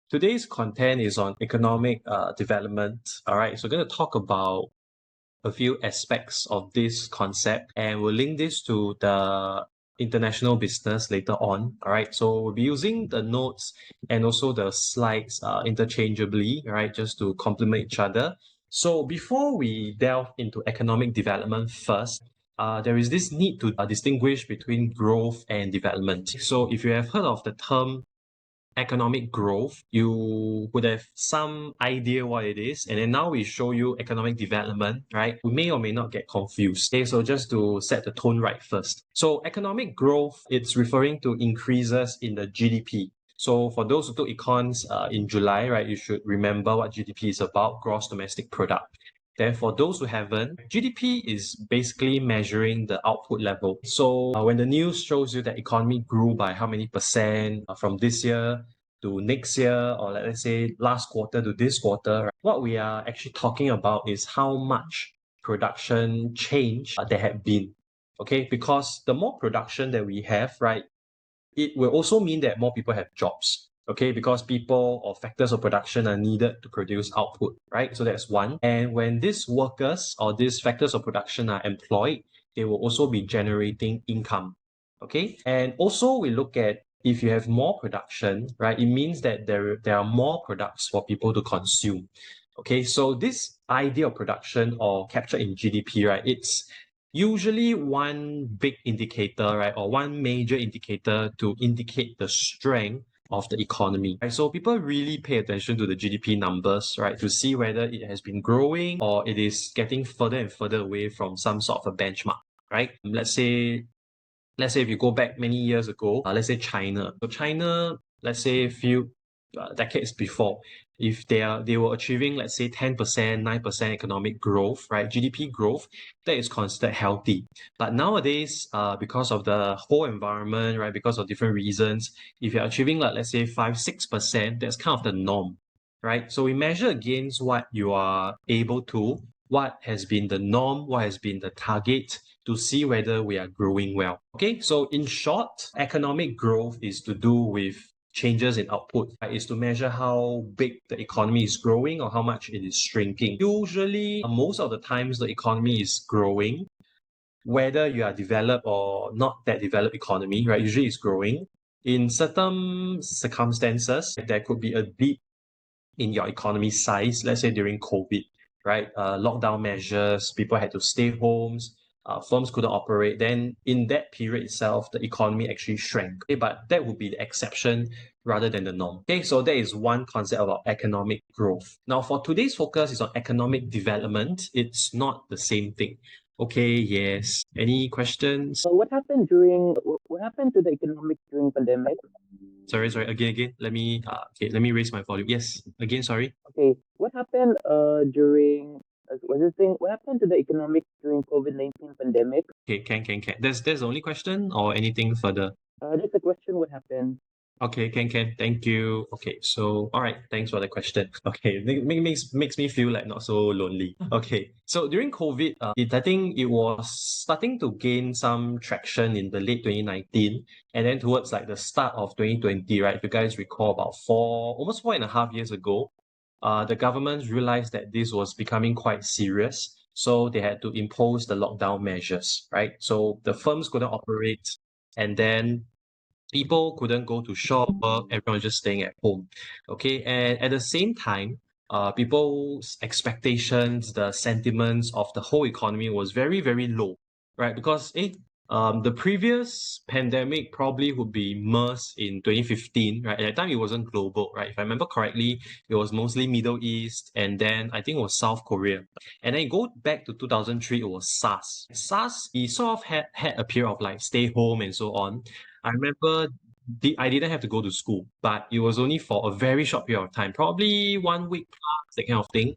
Today's content is on economic development. All right, so we're going to talk about a few aspects of this concept, and we'll link this to the international business later on. All right, so we'll be using the notes and also the slides interchangeably, all right, just to complement each other. So before we delve into economic development first, there is this need to distinguish between growth and development. So if you have heard of the term economic growth, you would have some idea what it is. And then now we show you economic development, right? We may or may not get confused. Okay, so just to set the tone right first. So economic growth, it's referring to increases in the GDP. So for those who took econs in July, right, you should remember what GDP is about, gross domestic product. Then for those who haven't, GDP is basically measuring the output level. So when the news shows you that economy grew by how many percent from this year to next year, or let's say last quarter to this quarter, right, what we are actually talking about is how much production change there had been. Okay, because the more production that we have, right, it will also mean that more people have jobs. Okay, because people or factors of production are needed to produce output, right? So that's one. And when these workers or these factors of production are employed, they will also be generating income. Okay, and also we look at if you have more production, right, it means that there are more products for people to consume. Okay, so this idea of production or captured in GDP, right, it's usually one big indicator, right, or one major indicator to indicate the strength of the economy. Right? So people really pay attention to the GDP numbers, right, to see whether it has been growing or it is getting further and further away from some sort of a benchmark, right? Let's say if you go back many years ago, let's say China. So China, let's say a few decades before, if they were achieving, let's say 10%, 9% economic growth, right? GDP growth, that is considered healthy. But nowadays, because of the whole environment, right, because of different reasons, if you're achieving like let's say 5, 6%, that's kind of the norm, right? So we measure against what you are able to, what has been the norm, what has been the target, to see whether we are growing well. Okay, so in short, economic growth is to do with changes in output. Right? Is to measure how big the economy is growing or how much it is shrinking. Usually, most of the times the economy is growing, whether you are developed or not that developed economy, right? Usually it's growing. In certain circumstances, there could be a dip in your economy size, let's say during COVID, right? Lockdown measures, people had to stay homes, firms couldn't operate. Then in that period itself, the economy actually shrank. Okay, but that would be the exception rather than the norm. Okay, so that is one concept about economic growth. Now, for today's focus is on economic development. It's not the same thing. Okay, yes. Any questions? What happened to the economic during pandemic? Sorry. Again. Let me raise my volume. Yes. Again, sorry. Okay, what happened during was this thing? What happened to the economic during COVID-19 pandemic? Okay, can. That's the only question or anything further? Just a question. What happened? Okay, can. Thank you. Okay, so all right, thanks for the question. Okay, makes me feel like not so lonely. Okay, so during COVID, I think it was starting to gain some traction in the late 2019, and then towards like the start of 2020, right? If you guys recall, about almost 4.5 years ago, the government realized that this was becoming quite serious. So they had to impose the lockdown measures, right? So the firms couldn't operate, and then people couldn't go to shop, everyone was just staying at home. Okay, and at the same time, people's expectations, the sentiments of the whole economy was very, very low, right? Because the previous pandemic probably would be MERS in 2015, right? At that time, it wasn't global, right? If I remember correctly, it was mostly Middle East, and then I think it was South Korea. And then you go back to 2003, it was SARS. SARS, we sort of had a period of like stay home and so on. I remember I didn't have to go to school, but it was only for a very short period of time, probably 1 week plus, that kind of thing.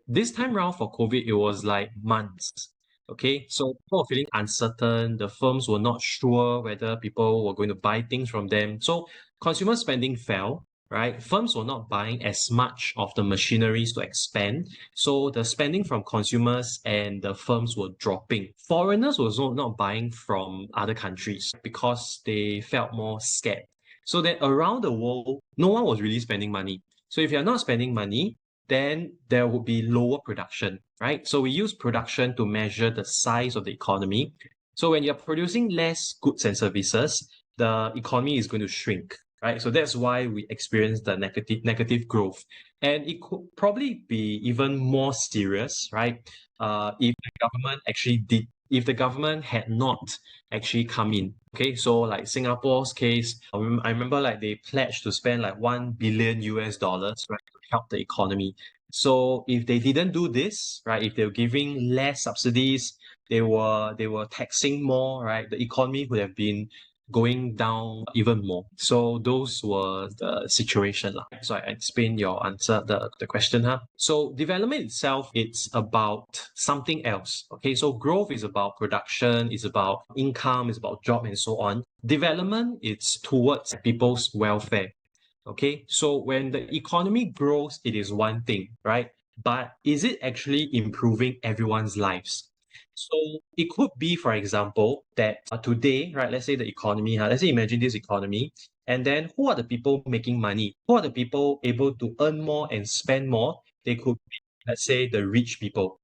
This time around for COVID, it was like months. Okay, so people were feeling uncertain. The firms were not sure whether people were going to buy things from them. So consumer spending fell, right? Firms were not buying as much of the machineries to expand. So the spending from consumers and the firms were dropping. Foreigners were also not buying from other countries because they felt more scared. So that around the world, no one was really spending money. So if you're not spending money, then there would be lower production, right? So we use production to measure the size of the economy. So when you're producing less goods and services, the economy is going to shrink, right? So that's why we experience the negative growth. And it could probably be even more serious, right? If the government actually did, if the government had not actually come in. Okay, so like Singapore's case, I remember like they pledged to spend like 1 billion US dollars, right, to help the economy. So if they didn't do this, right, if they were giving less subsidies, they were taxing more, right, the economy would have been going down even more. So those were the situation lah. So I explain your answer, the question, huh? So development itself, it's about something else. Okay, so growth is about production, is about income, is about job and so on. Development, it's towards people's welfare. Okay, so when the economy grows, it is one thing, right? But is it actually improving everyone's lives? So it could be, for example, that today, right, let's say the economy, let's say imagine this economy, and then who are the people making money? Who are the people able to earn more and spend more? They could be, let's say, the rich people,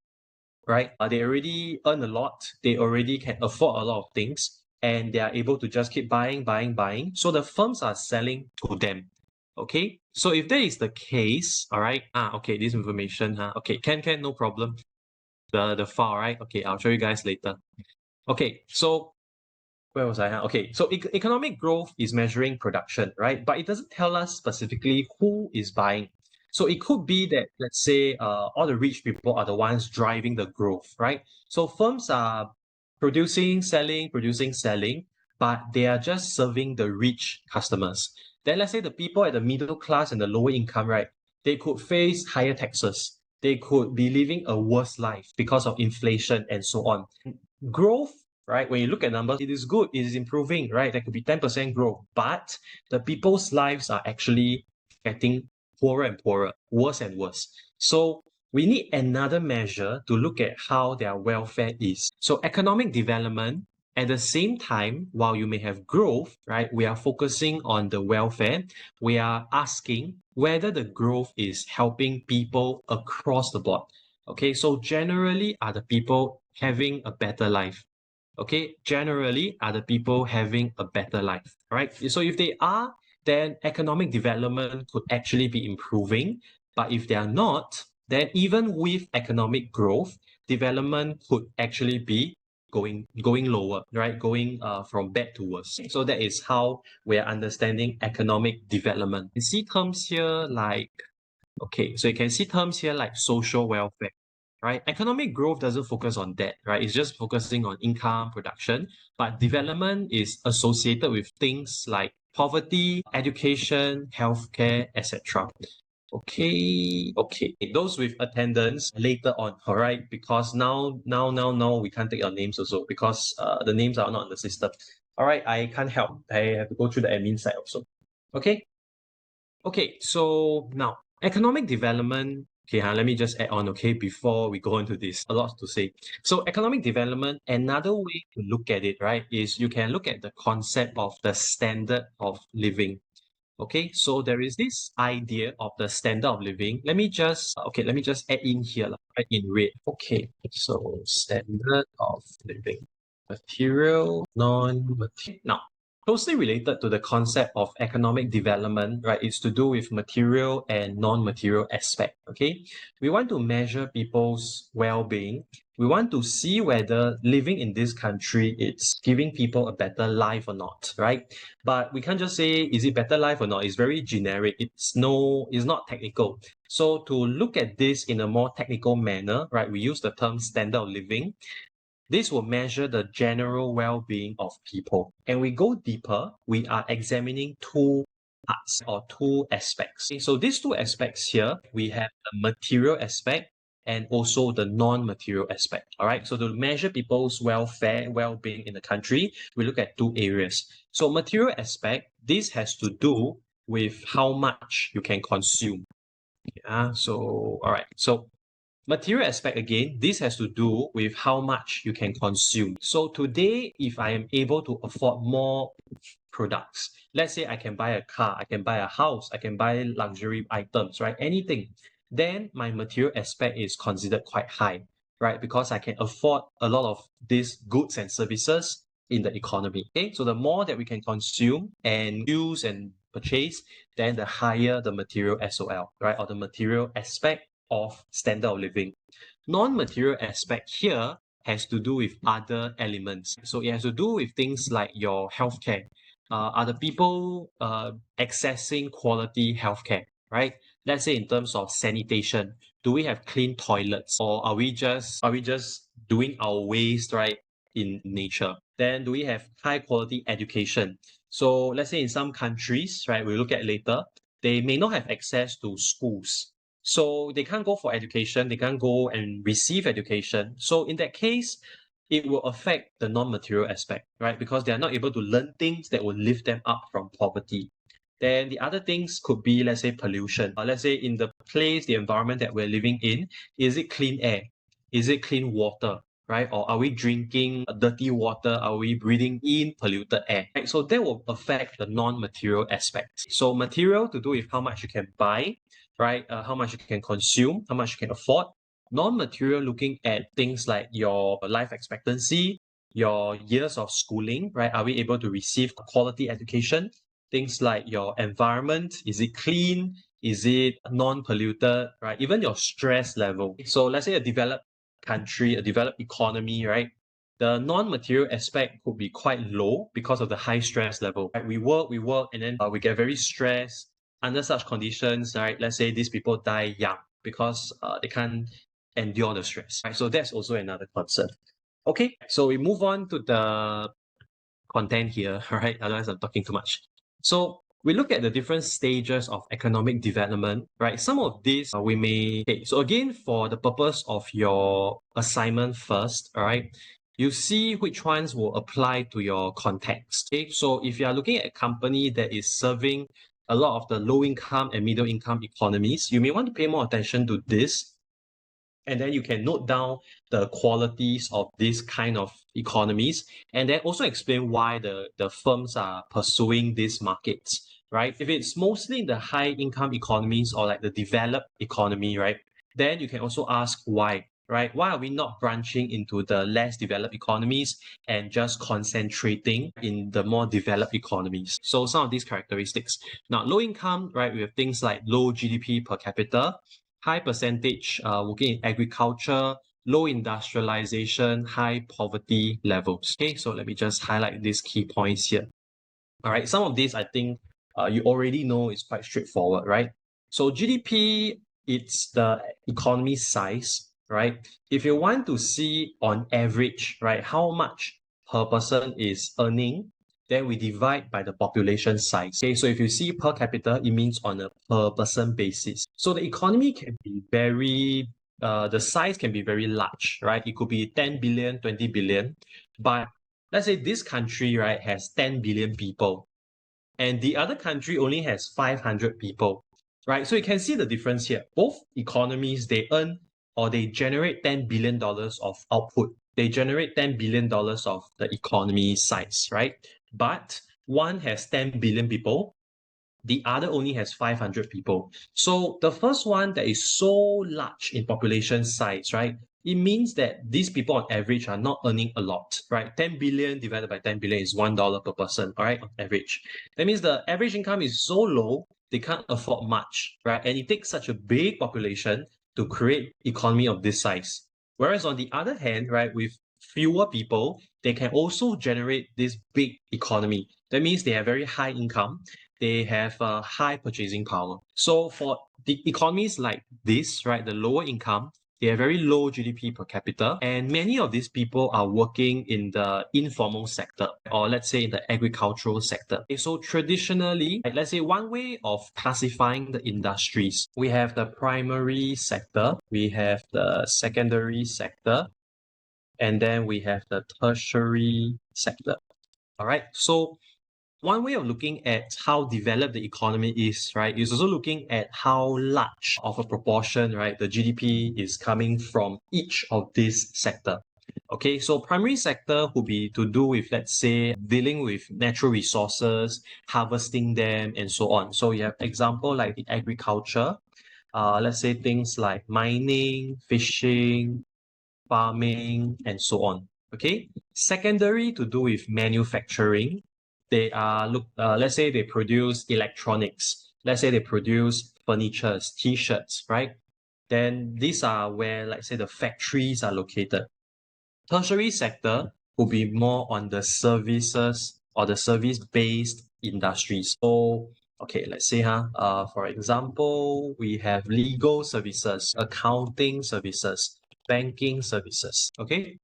right? They already earn a lot, they already can afford a lot of things, and they are able to just keep buying, buying, buying. So the firms are selling to them. Okay, so if that is the case, all right, okay, this information, okay, can, no problem. The file, right? Okay, I'll show you guys later. Okay, so where was I? Okay, so economic growth is measuring production, right? But it doesn't tell us specifically who is buying. So it could be that, let's say, all the rich people are the ones driving the growth, right? So firms are producing, selling, but they are just serving the rich customers. Then let's say the people at the middle class and the lower income, right? They could face higher taxes. They could be living a worse life because of inflation and so on. Growth, right? When you look at numbers, it is good, it is improving, right? There could be 10% growth, but the people's lives are actually getting poorer and poorer, worse and worse. So we need another measure to look at how their welfare is. So economic development, at the same time, while you may have growth, right, we are focusing on the welfare. We are asking whether the growth is helping people across the board. Okay, so generally, are the people having a better life? Okay, generally, are the people having a better life? All right, so if they are, then economic development could actually be improving. But if they are not, then even with economic growth, development could actually be going lower, right? Going from bad to worse. So that is how we are understanding economic development. You see terms here like, okay, so you can see terms here like social welfare, right? Economic growth doesn't focus on that, right? It's just focusing on income, production, but development is associated with things like poverty, education, healthcare, etc. Okay. Those with attendance later on, all right? Because now we can't take your names also because the names are not in the system. All right, I can't help. I have to go through the admin side also. Okay. Okay, so now economic development. Okay, let me just add on, okay, before we go into this. A lot to say. So economic development, another way to look at it, right, is you can look at the concept of the standard of living. Okay, so there is this idea of the standard of living. Let me just add in here, right, in red. Okay, so standard of living. Material, non-material. Now, closely related to the concept of economic development, right, is to do with material and non-material aspect. Okay, we want to measure people's well-being. We want to see whether living in this country it's giving people a better life or not, right? But we can't just say is it better life or not. It's very generic. It's not technical. So to look at this in a more technical manner, right, we use the term standard of living. This will measure the general well-being of people. And we go deeper, we are examining two parts or two aspects. Okay, so these two aspects here, we have the material aspect and also the non-material aspect. All right. So to measure people's welfare, well-being in the country, we look at two areas. So material aspect, this has to do with how much you can consume. Yeah. So all right. So material aspect again, this has to do with how much you can consume. So today, if I am able to afford more products. Let's say I can buy a car, I can buy a house, I can buy luxury items, right? Anything. Then my material aspect is considered quite high, right? Because I can afford a lot of these goods and services in the economy. Okay, so the more that we can consume and use and purchase, then the higher the material SOL, right? Or the material aspect of standard of living. Non-material aspect here has to do with other elements. So it has to do with things like your healthcare. Are the people accessing quality healthcare, right? Let's say in terms of sanitation, do we have clean toilets, or are we just doing our waste, right, in nature? Then do we have high quality education? So let's say in some countries, right, we'll look at later, they may not have access to schools. So they can't go for education, they can't go and receive education. So in that case, it will affect the non-material aspect, right? Because they are not able to learn things that will lift them up from poverty. Then the other things could be, let's say, pollution. Let's say in the place, the environment that we're living in, is it clean air? Is it clean water? Right? Or are we drinking dirty water? Are we breathing in polluted air? Right? So that will affect the non-material aspects. So material to do with how much you can buy, right? How much you can consume, how much you can afford. Non-material looking at things like your life expectancy, your years of schooling, right? Are we able to receive quality education? Things like your environment, is it clean? Is it non-polluted, right? Even your stress level. So let's say a developed country, a developed economy, right? The non-material aspect could be quite low because of the high stress level. Right? We work, and then we get very stressed. Under such conditions, right? Let's say these people die young because they can't endure the stress. Right? So that's also another concern. Okay, so we move on to the content here, right? Otherwise, I'm talking too much. So we look at the different stages of economic development, right? Some of these we may take. So again, for the purpose of your assignment first, all right, you see which ones will apply to your context. Okay, so if you are looking at a company that is serving a lot of the low income and middle income economies, you may want to pay more attention to this, and then you can note down the qualities of these kind of economies, and then also explain why the firms are pursuing these markets, right? If it's mostly in the high income economies or like the developed economy, right, then you can also ask why, right? Why are we not branching into the less developed economies and just concentrating in the more developed economies? So some of these characteristics. Now, low income, right, we have things like low GDP per capita, high percentage working in agriculture, low industrialization, high poverty levels. Okay, so let me just highlight these key points here. All right, some of these I think you already know is quite straightforward, right? So GDP, it's the economy size, right? If you want to see on average, right, how much per person is earning, then we divide by the population size. Okay, so if you see per capita, it means on a per person basis. So the economy can be the size can be very large, right? It could be 10 billion, 20 billion. But let's say this country, right, has 10 billion people, and the other country only has 500 people, right? So you can see the difference here. Both economies, they earn or they generate $10 billion of output. They generate $10 billion of the economy size, right? But one has 10 billion people, the other only has 500 people. So the first one that is so large in population size, right? It means that these people on average are not earning a lot, right? 10 billion divided by 10 billion is $1 per person, all right, on average. That means the average income is so low, they can't afford much, right? And it takes such a big population to create economy of this size. Whereas on the other hand, right, with fewer people, they can also generate this big economy. That means they have very high income, they have a high purchasing power. So for the economies like this, right, the lower income, they have very low GDP per capita, and many of these people are working in the informal sector, or let's say in the agricultural sector. Okay, so traditionally, let's say one way of classifying the industries, we have the primary sector, we have the secondary sector, and then we have the tertiary sector. All right, so one way of looking at how developed the economy is, right, is also looking at how large of a proportion, right, the GDP is coming from each of these sector. Okay, so primary sector would be to do with, let's say, dealing with natural resources, harvesting them, and so on. So you have example like the agriculture, let's say things like mining, fishing, farming, and so on. Okay, secondary to do with manufacturing. They are let's say they produce electronics. Let's say they produce furnitures, t-shirts, right? Then these are where, like say, the factories are located. Tertiary sector will be more on the services or the service-based industries. So, okay, let's say, for example, we have legal services, accounting services, banking services. Okay,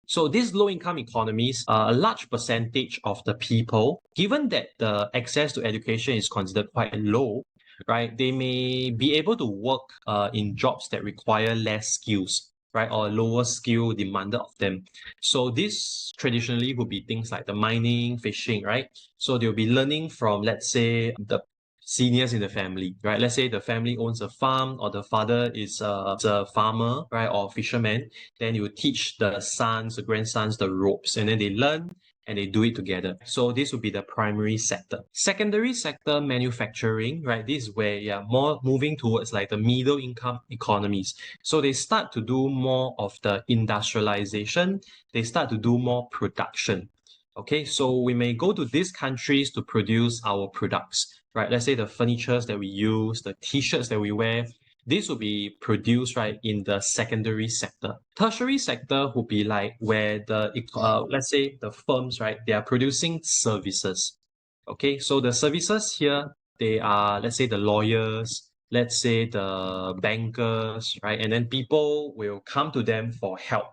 so these low-income economies, a large percentage of the people, given that the access to education is considered quite low, right? They may be able to work in jobs that require less skills, right, or lower skill demanded of them. So this traditionally would be things like the mining, fishing, right? So they'll be learning from, let's say, the seniors in the family, right? Let's say the family owns a farm or the father is a farmer, right, or fisherman. Then you teach the sons, the grandsons the ropes, and then they learn and they do it together. So this would be the primary sector. Secondary sector, manufacturing, right? This is where you're more moving towards like the middle income economies. So they start to do more of the industrialization. They start to do more production. Okay, so we may go to these countries to produce our products, right? Let's say the furnitures that we use, the t-shirts that we wear, this will be produced, right, in the secondary sector. Tertiary sector will be like where the let's say the firms, right, they are producing services. Okay, so the services here, they are, let's say, the lawyers, let's say the bankers, right, and then people will come to them for help,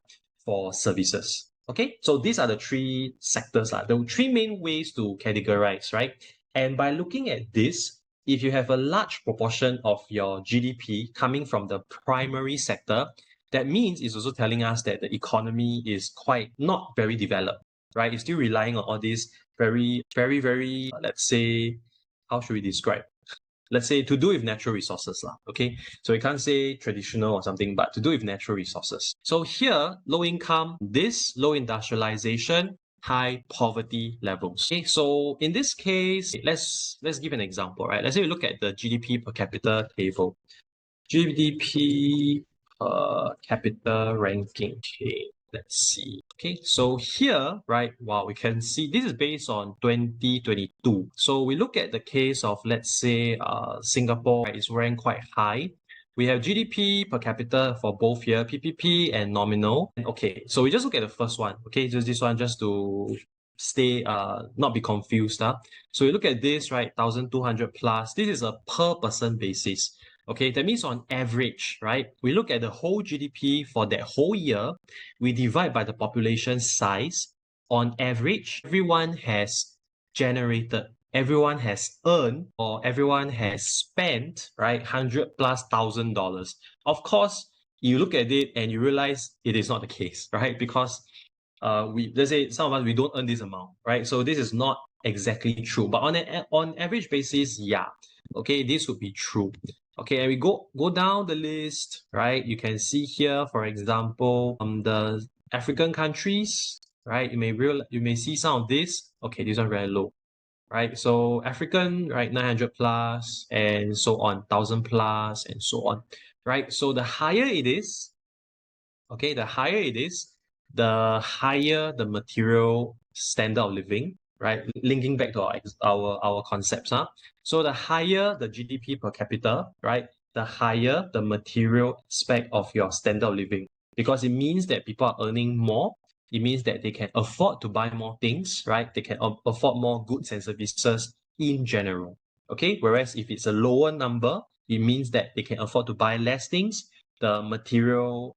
for services. Okay, so these are the three sectors, the three main ways to categorize, right? And by looking at this, if you have a large proportion of your GDP coming from the primary sector, that means it's also telling us that the economy is quite not very developed, right? It's still relying on all these very, let's say, how should we describe? Let's say to do with natural resources, okay? So you can't say traditional or something, but to do with natural resources. So here, low income, this low industrialization, high poverty levels. Okay, so in this case, let's give an example, right? Let's say we look at the GDP per capita table. GDP per capita ranking. Okay, let's see. Okay, so here, right, wow, we can see this is based on 2022. So we look at the case of, let's say, Singapore, right, is ranked quite high. We have GDP per capita for both here, PPP and nominal. And okay, so we just look at the first one. Okay, just this one, just to stay not be confused. So we look at this, right, 1,200 plus. This is a per person basis. Okay, that means on average, right, we look at the whole GDP for that whole year, we divide by the population size. On average, everyone has generated, everyone has earned, or everyone has spent, right, 100 plus $1,000. Of course, you look at it and you realize it is not the case, right? Because let's say some of us, we don't earn this amount, right? So this is not exactly true. But on average basis, yeah, okay, this would be true. Okay, and we go down the list, right? You can see here, for example, the African countries, right? You may see some of this. Okay, this one very low, right? So African, right, 900 plus, and so on, 1,000 plus, and so on, right? So the higher it is, okay, the higher it is, the higher the material standard of living, right? Linking back to our concepts, So the higher the GDP per capita, right? The higher the material aspect of your standard of living, because it means that people are earning more. It means that they can afford to buy more things, right? They can afford more goods and services in general. Okay, whereas if it's a lower number, it means that they can afford to buy less things. The material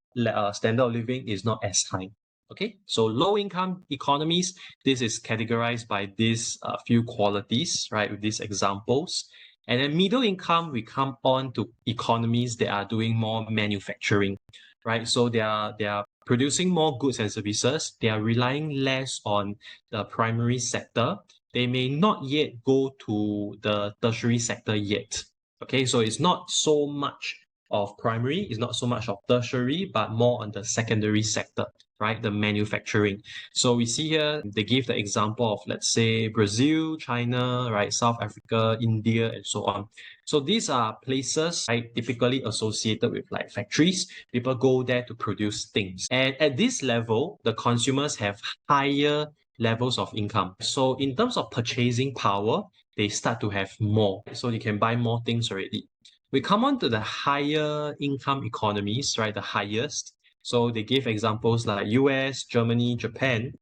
standard of living is not as high. Okay, so low income economies, this is categorized by these few qualities, right, with these examples. And then middle income, we come on to economies that are doing more manufacturing, right? So they are producing more goods and services. They are relying less on the primary sector. They may not yet go to the tertiary sector yet. Okay, so it's not so much of primary, it's not so much of tertiary, but more on the secondary sector, right? The manufacturing. So we see here, they give the example of, let's say, Brazil, China, right? South Africa, India, and so on. So these are places, right, typically associated with like factories. People go there to produce things. And at this level, the consumers have higher levels of income. So in terms of purchasing power, they start to have more. So you can buy more things already. We come on to the higher income economies, right? The highest. So they give examples like US, Germany, Japan.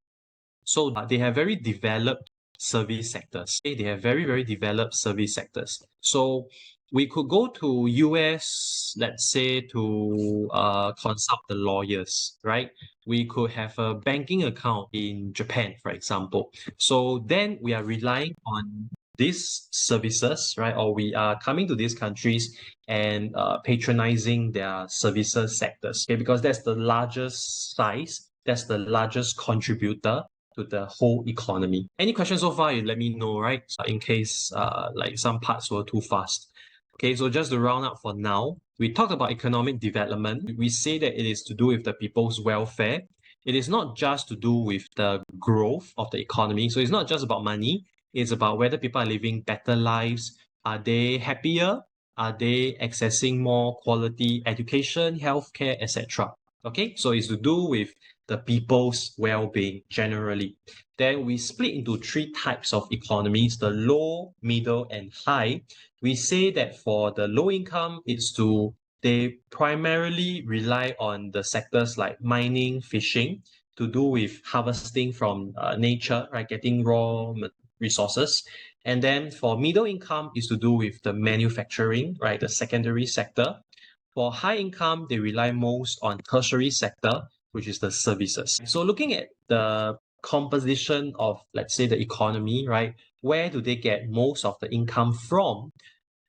So they have very developed service sectors. Okay? They have very, very developed service sectors. So we could go to US, let's say, to consult the lawyers, right? We could have a banking account in Japan, for example. So then we are relying on these services, right? Or we are coming to these countries and patronizing their services sectors, okay? Because that's the largest size, that's the largest contributor to the whole economy. Any questions so far, you let me know, right? In case like some parts were too fast. Okay, so just to round up for now, we talked about economic development. We say that it is to do with the people's welfare. It is not just to do with the growth of the economy. So it's not just about money. It's about whether people are living better lives. Are they happier? Are they accessing more quality education, healthcare, etc.? Okay, so it's to do with the people's well-being generally. Then we split into three types of economies, the low, middle, and high. We say that for the low income, they primarily rely on the sectors like mining, fishing, to do with harvesting from nature, right, getting raw resources. And then for middle income is to do with the manufacturing, right, the secondary sector. For high income, they rely most on tertiary sector, which is the services. So looking at the composition of, let's say, the economy, right, where do they get most of the income from?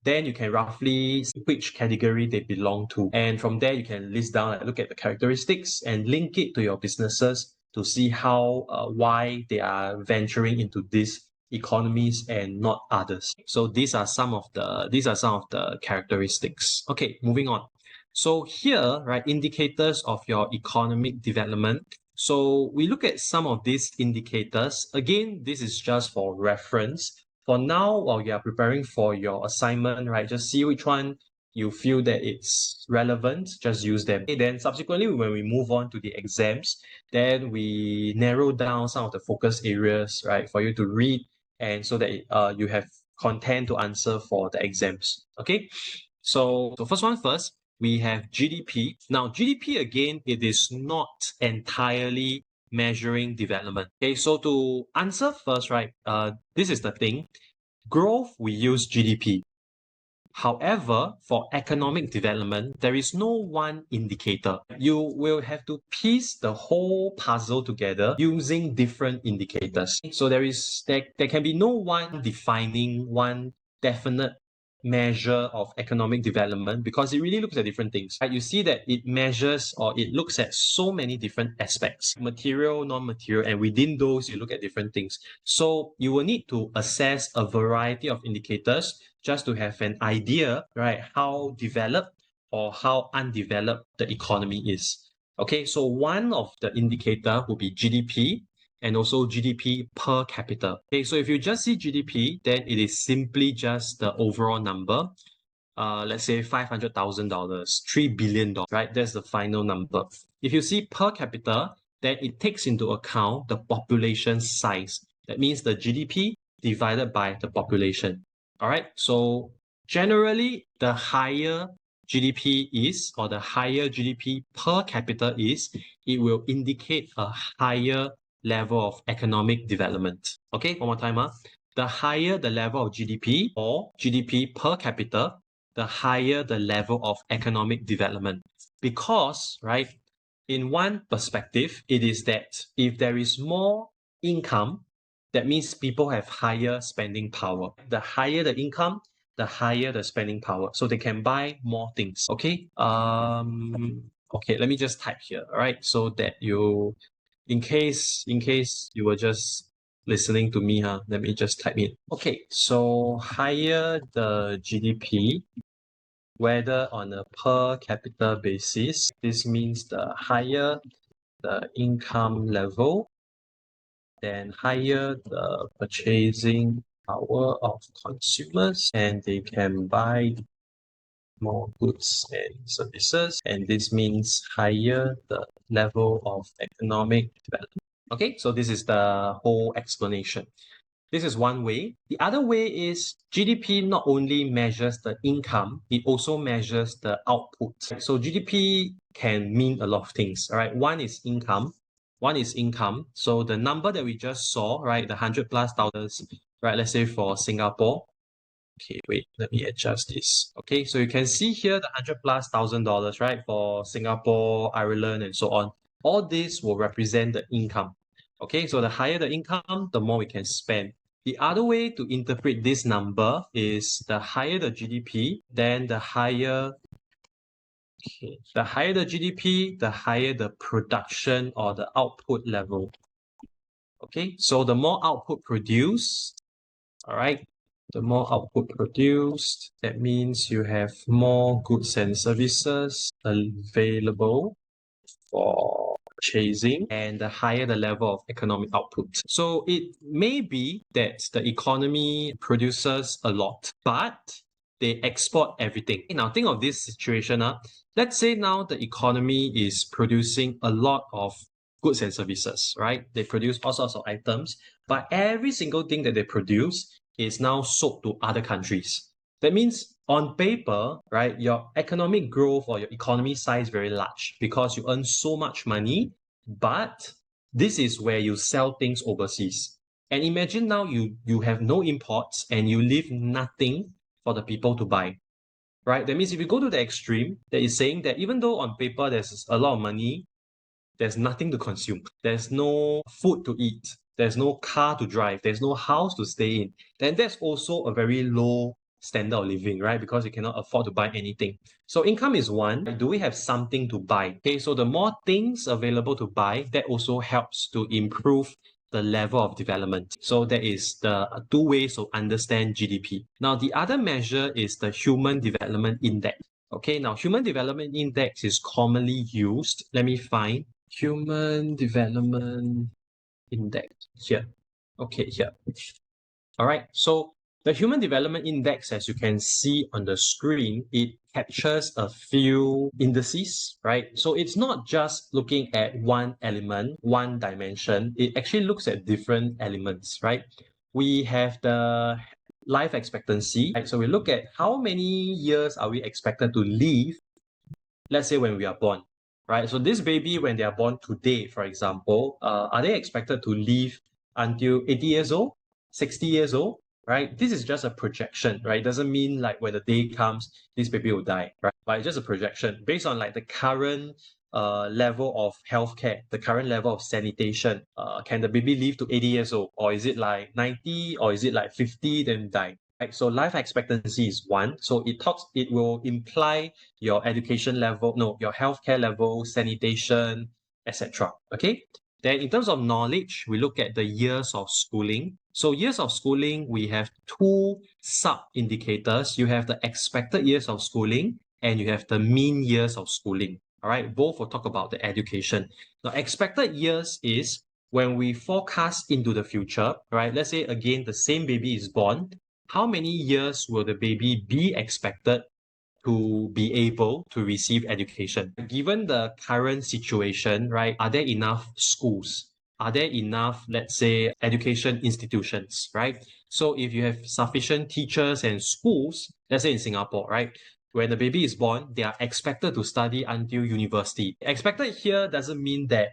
Then you can roughly see which category they belong to. And from there, you can list down, look at the characteristics and link it to your businesses to see why they are venturing into these economies and not others. So these are some of the characteristics. Okay, moving on. So here, right, indicators of your economic development. So we look at some of these indicators. Again, this is just for reference. For now, while you are preparing for your assignment, right, just see which one you feel that it's relevant, just use them. Okay, then subsequently, when we move on to the exams, then we narrow down some of the focus areas, right, for you to read and so that you have content to answer for the exams. Okay, so first one first, we have GDP. Now, GDP again, it is not entirely measuring development. Okay, so to answer first, right, this is the thing. Growth, we use GDP. However, for economic development, there is no one indicator. You will have to piece the whole puzzle together using different indicators. So there can be no one defining one definite measure of economic development because it really looks at different things. Right? You see that it measures or it looks at so many different aspects, material, non-material, and within those you look at different things. So you will need to assess a variety of indicators just to have an idea, right, how developed or how undeveloped the economy is. Okay, so one of the indicator will be GDP and also GDP per capita. Okay, so if you just see GDP, then it is simply just the overall number. Let's say $500,000, $3 billion, right? That's the final number. If you see per capita, then it takes into account the population size. That means the GDP divided by the population. All right. So generally, the higher GDP is, or the higher GDP per capita is, it will indicate a higher level of economic development. Okay, one more time. The higher the level of GDP or GDP per capita, the higher the level of economic development. Because, right, in one perspective, it is that if there is more income, that means people have higher spending power. The higher the income, the higher the spending power. So they can buy more things. Okay. Okay, let me just type here. All right. So that in case you were just listening to me, let me just type in. Okay, so higher the GDP, whether on a per capita basis. This means the higher the income level, then higher the purchasing power of consumers, and they can buy more goods and services, and this means higher the level of economic development. Okay, so this is the whole explanation. This is one way. The other way is GDP not only measures the income, it also measures the output. So GDP can mean a lot of things, all right? One is income. So the number that we just saw, right, the 100 plus dollars, right, let's say for Singapore. Okay, wait, let me adjust this. Okay, so you can see here the 100 plus $1,000, right, for Singapore, Ireland, and so on. All this will represent the income. Okay, so the higher the income, the more we can spend. The other way to interpret this number is the higher the GDP, then the higher the GDP, the higher the production or the output level. Okay, so the more output produced, all right, the more output produced, that means you have more goods and services available for purchasing, and the higher the level of economic output. So it may be that the economy produces a lot, but they export everything. Now think of this situation. Let's say now the economy is producing a lot of goods and services, right? They produce all sorts of items, but every single thing that they produce is now sold to other countries. That means on paper, right, your economic growth or your economy size is very large because you earn so much money, but this is where you sell things overseas. And imagine now you have no imports and you leave nothing for the people to buy, right? That means if you go to the extreme, that is saying that even though on paper there's a lot of money, there's nothing to consume. There's no food to eat. There's no car to drive. There's no house to stay in. Then that's also a very low standard of living, right? Because you cannot afford to buy anything. So income is one. Do we have something to buy? Okay, so the more things available to buy, that also helps to improve the level of development. So that is the two ways to understand GDP. Now, the other measure is the Human Development Index. Okay, now Human Development Index is commonly used. Let me find Human Development Index here. Okay, here. All right, so the Human Development Index, as you can see on the screen, it captures a few indices, right? So it's not just looking at one element, one dimension. It actually looks at different elements, right? We have the life expectancy, right? So we look at how many years are we expected to live, let's say when we are born, right? So this baby, when they are born today, for example, are they expected to live until 80 years old, 60 years old, right? This is just a projection, right? It doesn't mean like when the day comes, this baby will die, right? But it's just a projection based on like the current level of healthcare, the current level of sanitation. Can the baby live to 80 years old? Or is it like 90? Or is it like 50 then die? Right? So life expectancy is one. So it will imply your education level, no, your healthcare level, sanitation, etc. Okay. Then in terms of knowledge, we look at the years of schooling. So years of schooling, we have two sub-indicators. You have the expected years of schooling and you have the mean years of schooling. All right, both will talk about the education. Now, expected years is when we forecast into the future, right? Let's say again, the same baby is born. How many years will the baby be expected to be able to receive education? Given the current situation, right, are there enough schools? Are there enough, let's say, education institutions, right? So if you have sufficient teachers and schools, let's say in Singapore, right, when the baby is born, they are expected to study until university. Expected here doesn't mean that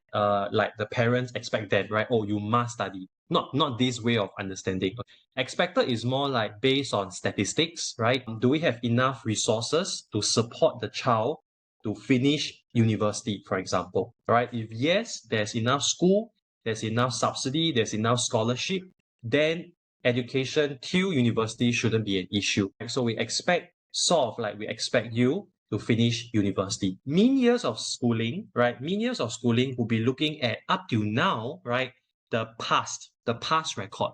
like the parents expect that, right? Oh, you must study. Not this way of understanding. Expected is more like based on statistics, right? Do we have enough resources to support the child to finish university, for example? All right. If yes, there's enough school, there's enough subsidy, there's enough scholarship, then education till university shouldn't be an issue. So we expect we expect you to finish university. Mean years of schooling, right? Mean years of schooling will be looking at up to now, right? The past record.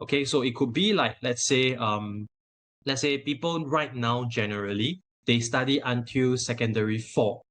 Okay, so it could be like let's say people right now generally they study until secondary 4.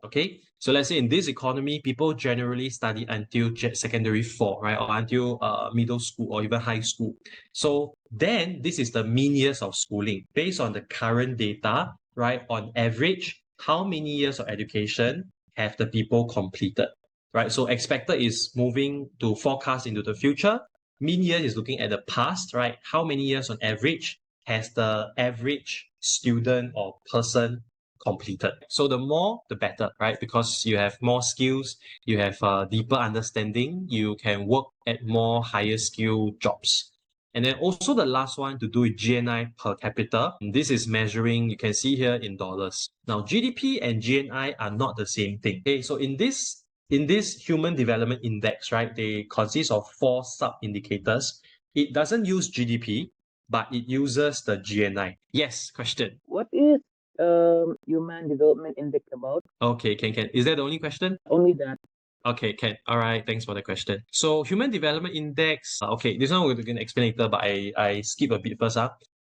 Okay, so let's say in this economy, people generally study until secondary 4, right, or until middle school or even high school. So then this is the mean years of schooling based on the current data, right? On average, how many years of education have the people completed, right? So expected is moving to forecast into the future. Mean year is looking at the past, right? How many years on average has the average student or person completed? So the more, the better, right? Because you have more skills, you have a deeper understanding, you can work at more higher skill jobs. And then also the last one to do with GNI per capita. This is measuring, you can see here in dollars. Now GDP and GNI are not the same thing. Okay, so in this Human Development Index, right, they consist of 4 sub-indicators. It doesn't use GDP, but it uses the GNI. Yes, question. What is Human Development Index about? Okay, can. Is that the only question? Only that. Okay, can. All right, thanks for the question. So Human Development Index, okay, this one we're going to explain later, but I skip a bit first.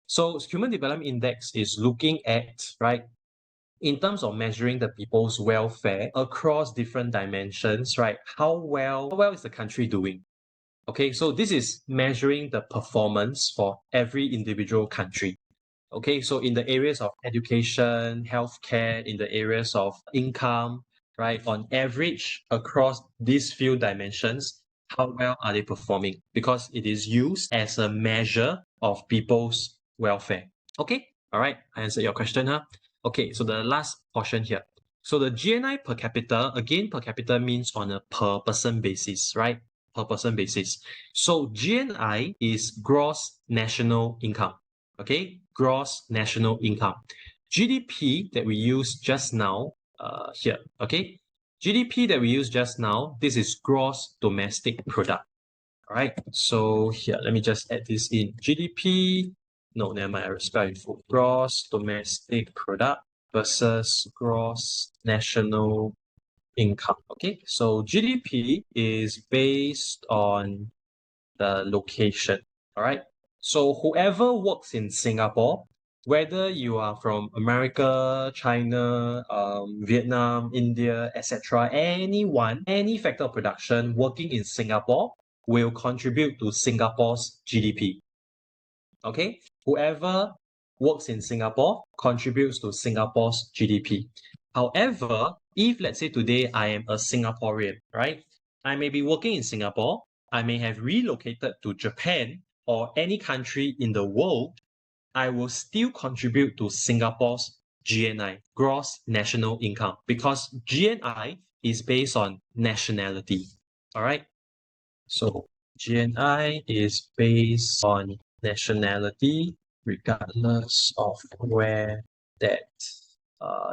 So Human Development Index is looking at, right, in terms of measuring the people's welfare across different dimensions, right? How well is the country doing? Okay, so this is measuring the performance for every individual country. Okay, so in the areas of education, healthcare, in the areas of income, right, on average across these few dimensions, how well are they performing? Because it is used as a measure of people's welfare. Okay, all right, I answered your question, huh? Okay, so the last portion here. So the GNI per capita, again, per capita means on a per person basis, right? Per person basis. So GNI is gross national income. Okay, gross national income. GDP that we use just now here, okay? GDP that we use just now, this is gross domestic product. All right, so here, let me just add this in. GDP, no, never mind, I will spell it full. Gross domestic product versus gross national income. Okay, so GDP is based on the location. All right. So whoever works in Singapore, whether you are from America, China, Vietnam, India, etc., anyone, any factor of production working in Singapore will contribute to Singapore's GDP. Okay, whoever works in Singapore contributes to Singapore's GDP. However, if let's say today I am a Singaporean, right? I may be working in Singapore, I may have relocated to Japan or any country in the world, I will still contribute to Singapore's GNI, gross national income, because GNI is based on nationality. All right. So GNI is based on nationality, regardless of where that,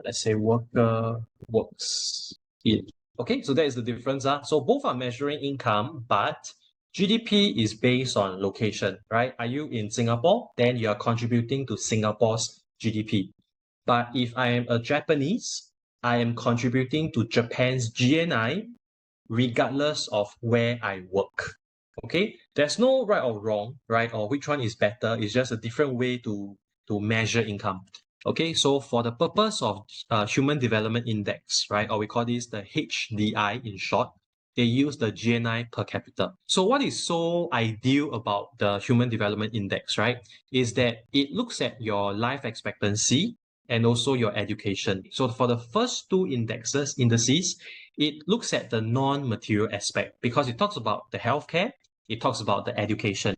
let's say, worker works in. Okay, so that is the difference. So both are measuring income, but GDP is based on location, right? Are you in Singapore? Then you are contributing to Singapore's GDP. But if I am a Japanese, I am contributing to Japan's GNI regardless of where I work. Okay, there's no right or wrong, right? Or which one is better. It's just a different way to measure income. Okay, so for the purpose of Human Development Index, right, or we call this the HDI in short, they use the GNI per capita. So what is so ideal about the Human Development Index, right, is that it looks at your life expectancy and also your education. So for the first two indices, it looks at the non-material aspect because it talks about the healthcare, it talks about the education.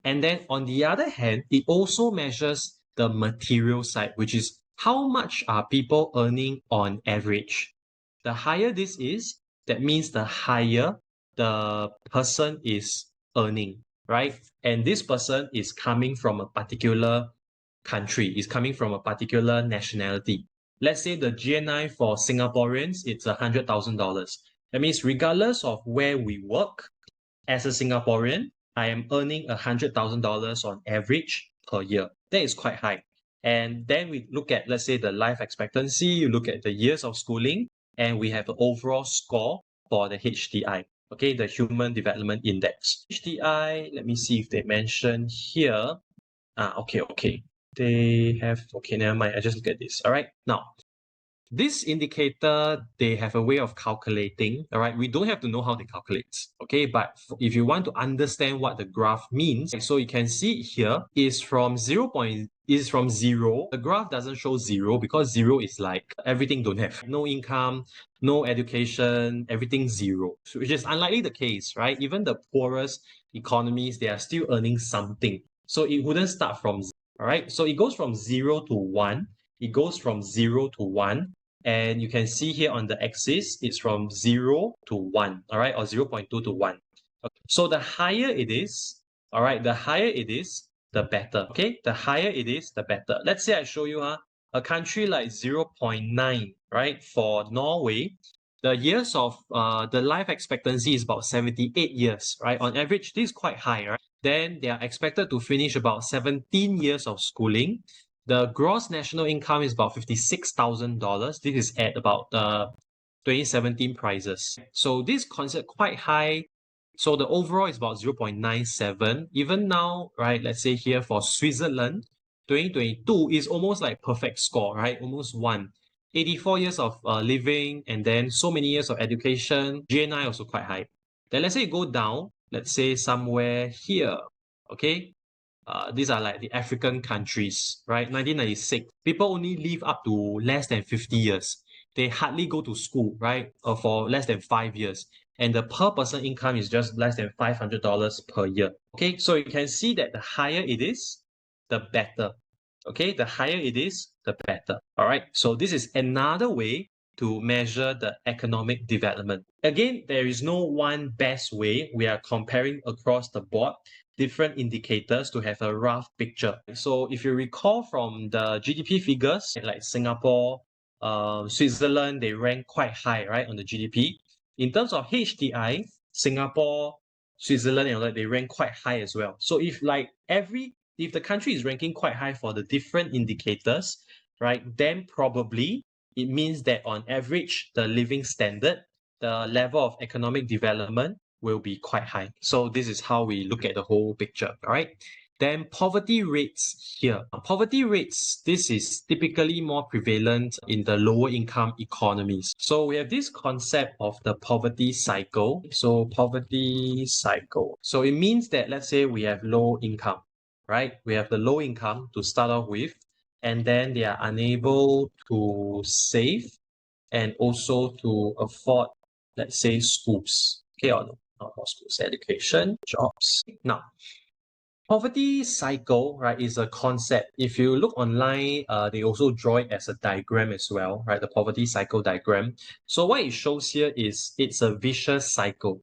And then on the other hand, it also measures the material side, which is how much are people earning on average. The higher this is, that means the higher the person is earning, right? And this person is coming from a particular country, is coming from a particular nationality. Let's say the GNI for Singaporeans, it's $100,000. That means regardless of where we work, as a Singaporean, I am earning $100,000 on average per year. That is quite high. And then we look at, let's say, the life expectancy, you look at the years of schooling, and we have the overall score for the HDI, okay, the Human Development Index. HDI, let me see if they mention here. Okay. they have, okay, never mind. I just look at this. All right. Now, this indicator, they have a way of calculating, all right? We don't have to know how they calculate, okay? But if you want to understand what the graph means, so you can see here is from 0. Is from 0. The graph doesn't show 0 because 0 is like everything don't have. No income, no education, everything 0. So which is unlikely the case, right? Even the poorest economies, they are still earning something. So it wouldn't start from 0, all right? So it goes from 0 to 1. It goes from 0 to 1. And you can see here on the axis, it's from 0 to 1, all right, or 0.2 to 1. Okay. So the higher it is, all right, the higher it is, the better, okay? The higher it is, the better. Let's say I show you a country like 0.9, right, for Norway, the years of the life expectancy is about 78 years, right? On average, this is quite high, right? Then they are expected to finish about 17 years of schooling. The gross national income is about $56,000. This is at about 2017 prices. So this considered quite high. So the overall is about 0.97. Even now, right, let's say here for Switzerland, 2022 is almost like perfect score, right? Almost 1. 84 years of living and then so many years of education. GNI also quite high. Then let's say you go down, let's say somewhere here, okay? These are like the African countries, right? 1996, people only live up to less than 50 years. They hardly go to school, right? For less than 5 years. And the per person income is just less than $500 per year. Okay, so you can see that the higher it is, the better. Okay, the higher it is, the better. All right, so this is another way to measure the economic development. Again, there is no one best way. We are comparing across the board different indicators to have a rough picture. So if you recall from the GDP figures, like Singapore, Switzerland, they rank quite high, right, on the GDP. In terms of HDI, Singapore, Switzerland, and all that, they rank quite high as well. So if the country is ranking quite high for the different indicators, right, then probably it means that on average, the living standard, the level of economic development will be quite high. So this is how we look at the whole picture, all right? Then poverty rates here. Poverty rates, this is typically more prevalent in the lower income economies. So we have this concept of the poverty cycle. So poverty cycle. So it means that let's say we have low income, right? We have the low income to start off with, and then they are unable to save and also to afford, let's say, schools. Okay, or no, not schools, education, jobs. Now, poverty cycle, right, is a concept. If you look online, they also draw it as a diagram as well, right? The poverty cycle diagram. So what it shows here is it's a vicious cycle.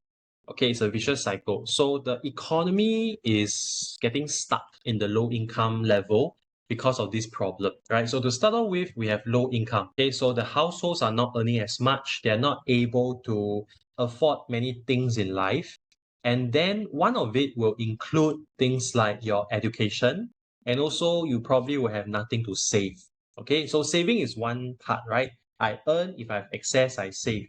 Okay, it's a vicious cycle. So the economy is getting stuck in the low income level because of this problem, right? So to start off with, we have low income. Okay, so the households are not earning as much. They're not able to afford many things in life. And then one of it will include things like your education, and also you probably will have nothing to save. Okay, so saving is one part, right? I earn, if I have excess, I save.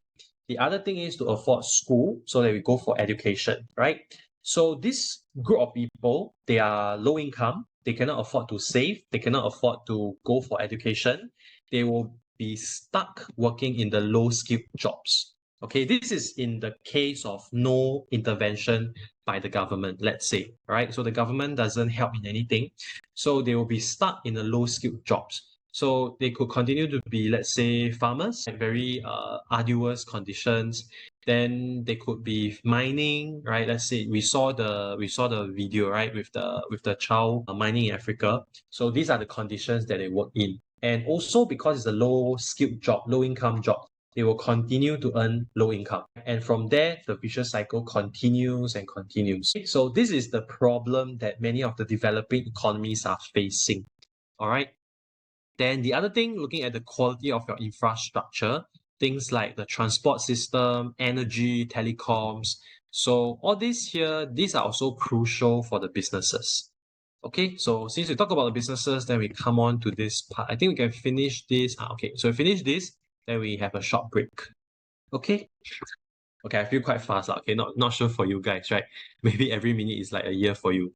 The other thing is to afford school so that we go for education, right? So this group of people, they are low income, they cannot afford to save, they cannot afford to go for education. They will be stuck working in the low skilled jobs. Okay, this is in the case of no intervention by the government, let's say, right? So the government doesn't help in anything. So they will be stuck in the low skilled jobs. So they could continue to be, let's say, farmers, very arduous conditions. Then they could be mining, right? Let's say we saw the video, right, with the child mining in Africa. So these are the conditions that they work in. And also because it's a low skilled job, low income job, they will continue to earn low income. And from there, the vicious cycle continues and continues. So this is the problem that many of the developing economies are facing. All right. Then the other thing, looking at the quality of your infrastructure, things like the transport system, energy, telecoms. So all these here, these are also crucial for the businesses. Okay, so since we talk about the businesses, then we come on to this part. I think we can finish this. Okay, so we finish this, then we have a short break. Okay. Okay, I feel quite fast. Okay, not sure for you guys, right? Maybe every minute is like a year for you.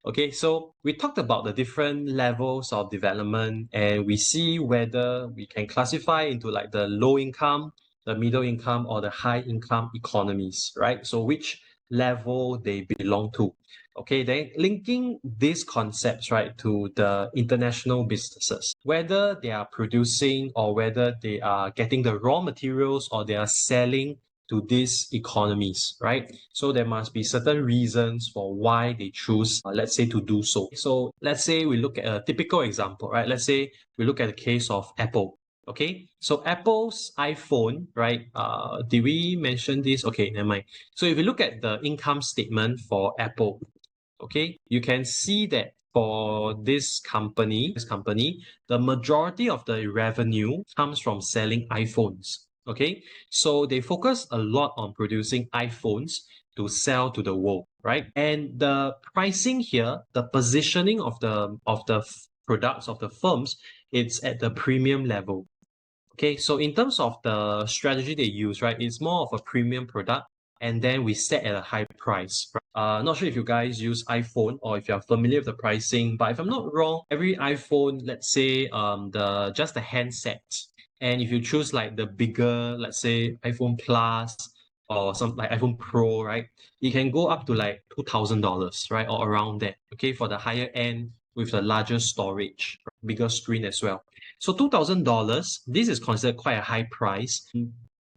Okay, so we talked about the different levels of development and we see whether we can classify into like the low income, the middle income, or the high income economies, right? So which level they belong to. Okay, then linking these concepts, right, to the international businesses, whether they are producing or whether they are getting the raw materials or they are selling to these economies, right? So there must be certain reasons for why they choose, let's say, to do so. So let's say we look at a typical example, right? Let's say we look at the case of Apple. Okay, so Apple's iPhone, right? Did we mention this? Okay, never mind. So if you look at the income statement for Apple, okay, you can see that for this company, the majority of the revenue comes from selling iPhones. Okay, so they focus a lot on producing iPhones to sell to the world, right? And the pricing here, the positioning of the products of the firms, it's at the premium level. Okay, so in terms of the strategy they use, right, it's more of a premium product, and then we set at a high price. Not sure if you guys use iPhone or if you're familiar with the pricing, but if I'm not wrong, every iPhone, let's say the handset, and if you choose like the bigger, let's say iPhone Plus or some like iPhone Pro, right, it can go up to like $2,000, right, or around that. Okay, for the higher end with the larger storage, bigger screen as well. So $2,000, this is considered quite a high price.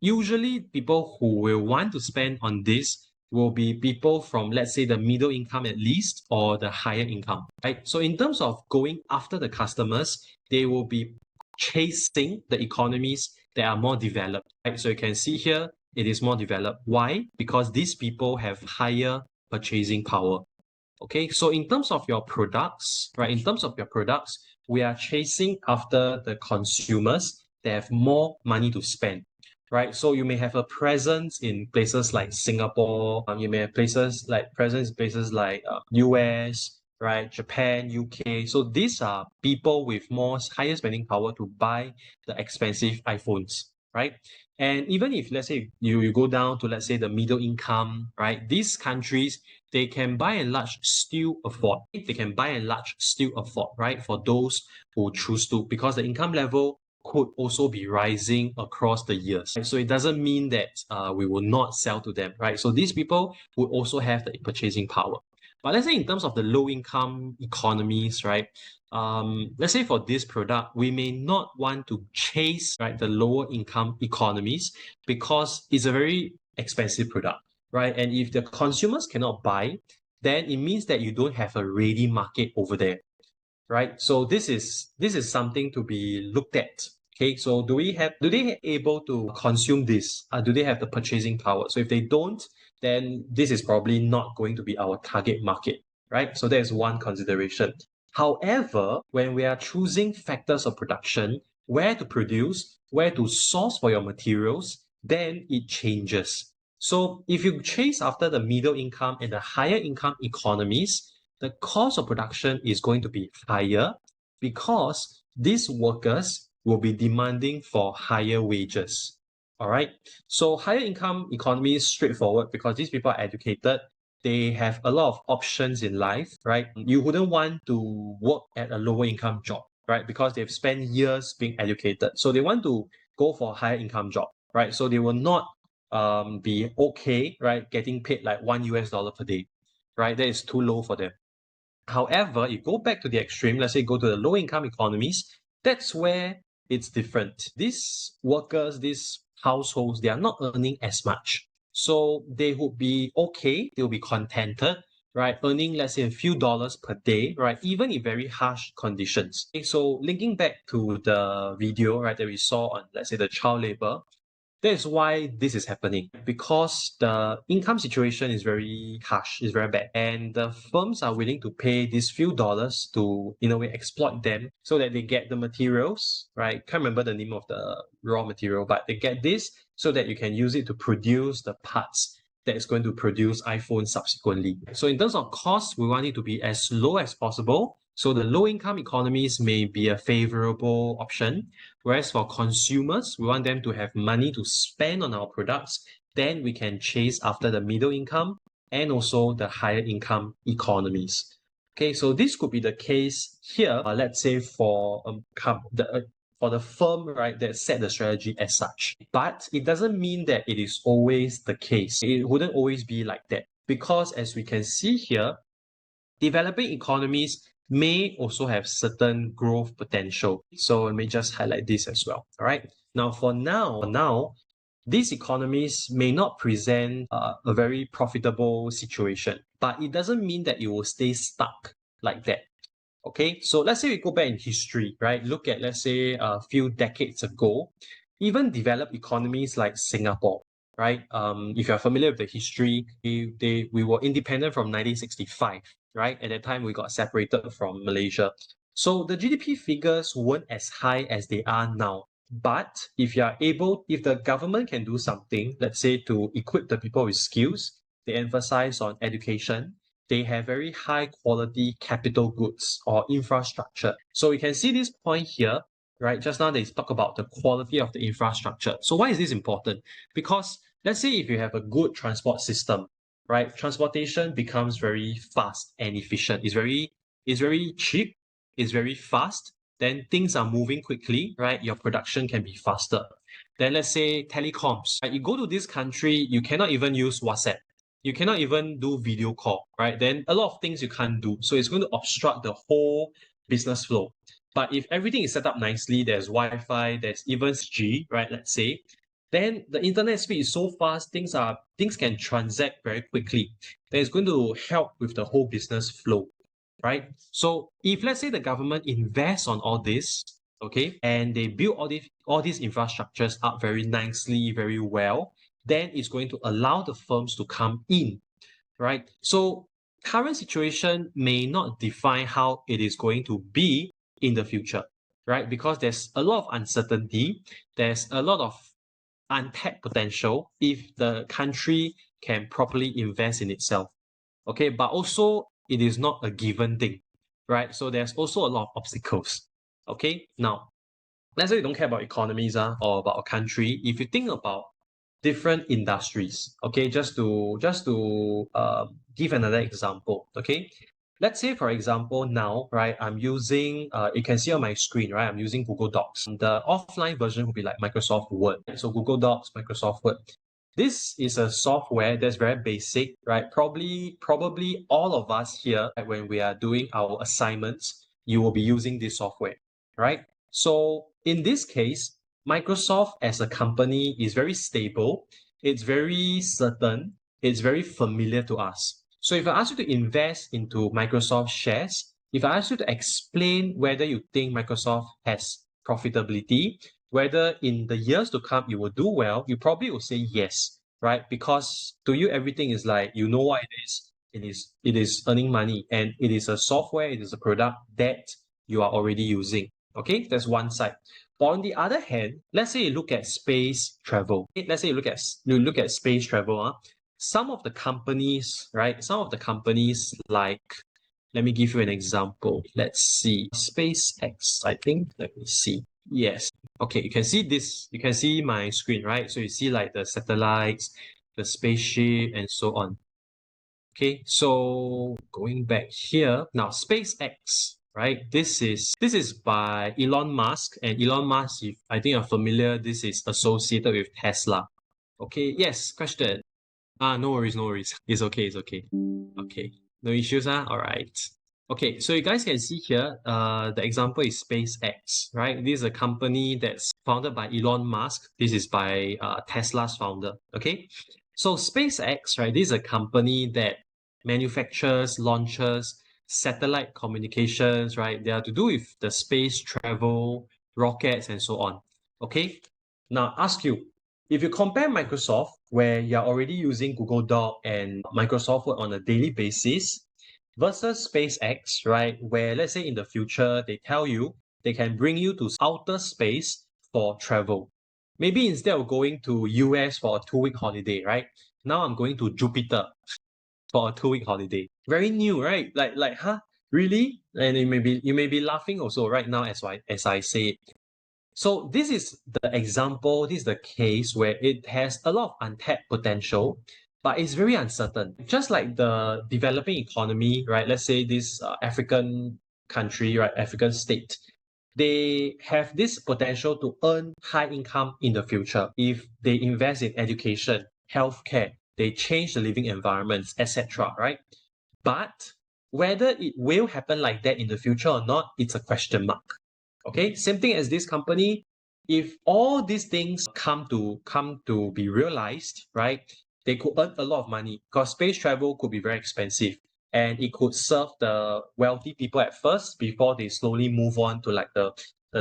Usually, people who will want to spend on this will be people from, let's say, the middle income at least, or the higher income, right? So in terms of going after the customers, they will be chasing the economies that are more developed, right? So you can see here, it is more developed. Why? Because these people have higher purchasing power. Okay, so in terms of your products, right? In terms of your products, we are chasing after the consumers that have more money to spend, right? So you may have a presence in places like Singapore. You may have presence in places like US, right? Japan, UK. So these are people with more higher spending power to buy the expensive iPhones, right? And even if let's say you go down to let's say the middle income, right? These countries they can by and large still afford. They can by and large still afford, right? For those who choose to, because the income level could also be rising across the years. Right? So it doesn't mean that we will not sell to them, right? So these people would also have the purchasing power. But let's say in terms of the low income economies, right? Let's say for this product, we may not want to chase right the lower income economies because it's a very expensive product, right? And if the consumers cannot buy, then it means that you don't have a ready market over there, right? So this is something to be looked at. Okay, so do they able to consume this? Do they have the purchasing power? So if they don't, then this is probably not going to be our target market, right? So there's one consideration. However, when we are choosing factors of production, where to produce, where to source for your materials, then it changes. So if you chase after the middle income and the higher income economies, the cost of production is going to be higher because these workers will be demanding for higher wages. All right. So higher income economy is straightforward because these people are educated. They have a lot of options in life, right? You wouldn't want to work at a lower income job, right? Because they've spent years being educated. So they want to go for a higher income job, right? So they will not be okay, right? Getting paid like $1 per day, right? That is too low for them. However, you go back to the extreme, let's say go to the low income economies, that's where it's different. These workers, these households, they are not earning as much. So they would be okay, they'll be contented, right? Earning, let's say, a few dollars per day, right? Even in very harsh conditions. Okay, so linking back to the video, right, that we saw on, let's say, the child labor, that is why this is happening because the income situation is very harsh, is very bad, and the firms are willing to pay these few dollars to, in a way, exploit them so that they get the materials, right? Can't remember the name of the raw material, but they get this so that you can use it to produce the parts that is going to produce iPhone subsequently. So in terms of cost, we want it to be as low as possible. So the low income economies may be a favorable option. Whereas for consumers, we want them to have money to spend on our products. Then we can chase after the middle income and also the higher income economies. Okay, so this could be the case here, let's say for the firm, right, that set the strategy as such. But it doesn't mean that it is always the case. It wouldn't always be like that. Because as we can see here, developing economies may also have certain growth potential. So let me just highlight this as well. All right. Now, for now, these economies may not present a very profitable situation, but it doesn't mean that it will stay stuck like that. Okay, so let's say we go back in history, right? Look at, let's say, a few decades ago, even developed economies like Singapore, right? If you're familiar with the history, we were independent from 1965, right? At that time, we got separated from Malaysia. So the GDP figures weren't as high as they are now. But if the government can do something, let's say to equip the people with skills, they emphasize on education, they have very high quality capital goods or infrastructure. So we can see this point here, right? Just now they talk about the quality of the infrastructure. So why is this important? Because let's say if you have a good transport system, right? Transportation becomes very fast and efficient. It's very cheap, it's very fast, then things are moving quickly, right? Your production can be faster. Then let's say telecoms. Right? You go to this country, you cannot even use WhatsApp. You cannot even do video call, right? Then a lot of things you can't do. So it's going to obstruct the whole business flow. But if everything is set up nicely, there's Wi-Fi, there's even G, right? Let's say, then the internet speed is so fast, things can transact very quickly. Then it's going to help with the whole business flow, right? So if let's say the government invests on all this, okay, and they build all these infrastructures up very nicely, very well, then it's going to allow the firms to come in, right? So current situation may not define how it is going to be in the future, right? Because there's a lot of uncertainty, there's a lot of untapped potential if the country can properly invest in itself. Okay, but also it is not a given thing, right? So there's also a lot of obstacles. Okay, now let's say you don't care about economies or about a country. If you think about different industries, okay, just to give another example, okay. Let's say, for example, now, right, I'm using, you can see on my screen, right, I'm using Google Docs. The offline version would be like Microsoft Word. So Google Docs, Microsoft Word. This is a software that's very basic, right? Probably all of us here, right, when we are doing our assignments, you will be using this software, right? So in this case, Microsoft as a company is very stable, it's very certain, it's very familiar to us. So if I ask you to invest into Microsoft shares, if I ask you to explain whether you think Microsoft has profitability, whether in the years to come it will do well, you probably will say yes, right? Because to you, everything is like, you know what it is. It is earning money, and it is a software, it is a product that you are already using. Okay, that's one side. But on the other hand, let's say you look at space travel. Let's say you look at space travel. Some of the companies, right? Some of the companies like, let me give you an example. Let's see. SpaceX, I think. Let me see. Yes. Okay, you can see this. You can see my screen, right? So you see like the satellites, the spaceship, and so on. Okay, so going back here now, SpaceX, right? This is by Elon Musk, and Elon Musk, if I think you're familiar, this is associated with Tesla. Okay, yes, question. No worries, no worries. It's okay, it's okay. Okay, no issues, all right. Okay, so you guys can see here, the example is SpaceX, right? This is a company that's founded by Elon Musk. This is by Tesla's founder, okay? So SpaceX, right, this is a company that manufactures, launches satellite communications, right? They are to do with the space travel, rockets, and so on, okay? Now, ask you, if you compare Microsoft, where you're already using Google Doc and Microsoft Word on a daily basis, versus SpaceX, right, where let's say in the future they tell you they can bring you to outer space for travel. Maybe instead of going to US for a 2-week holiday, right? Now I'm going to Jupiter for a 2-week holiday. Very new, right? Like, huh? Really? And you may be laughing also right now as I say it. So this is the example, this is the case where it has a lot of untapped potential, but it's very uncertain. Just like the developing economy, right? Let's say this African country, right? African state, they have this potential to earn high income in the future if they invest in education, healthcare, they change the living environments, etc. Right? But whether it will happen like that in the future or not, it's a question mark. Okay, same thing as this company. If all these things come to be realized, right? They could earn a lot of money because space travel could be very expensive and it could serve the wealthy people at first before they slowly move on to like the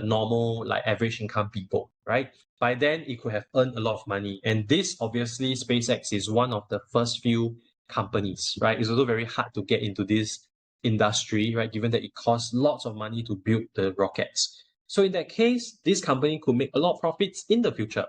normal like average income people, right? By then it could have earned a lot of money. And this obviously SpaceX is one of the first few companies, right? It's also very hard to get into this industry, right? Given that it costs lots of money to build the rockets. So in that case, this company could make a lot of profits in the future.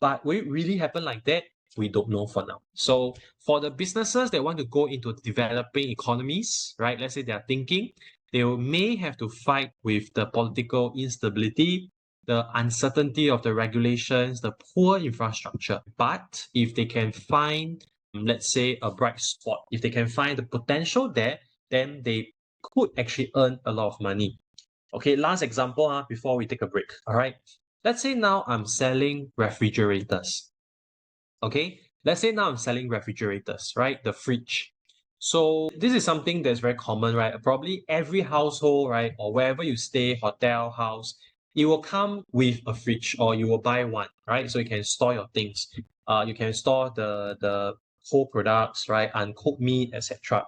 But will it really happen like that? We don't know for now. So for the businesses that want to go into developing economies, right? Let's say they are thinking, they may have to fight with the political instability, the uncertainty of the regulations, the poor infrastructure. But if they can find, let's say, a bright spot, if they can find the potential there, then they could actually earn a lot of money. Okay, last example before we take a break. All right. Let's say now I'm selling refrigerators. Okay, let's say now I'm selling refrigerators, right? The fridge. So this is something that's very common, right? Probably every household, right? Or wherever you stay, hotel, house, it will come with a fridge or you will buy one, right? So you can store your things. You can store the whole products, right? Uncooked meat, etc.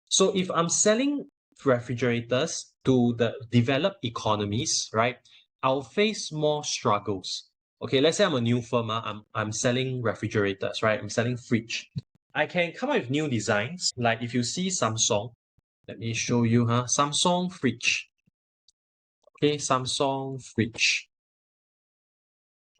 So if I'm selling refrigerators to the developed economies, right? I'll face more struggles. Okay, let's say I'm a new firm. I'm selling refrigerators, right? I'm selling fridge. I can come up with new designs. Like if you see Samsung, let me show you, Samsung fridge. Okay, Samsung fridge.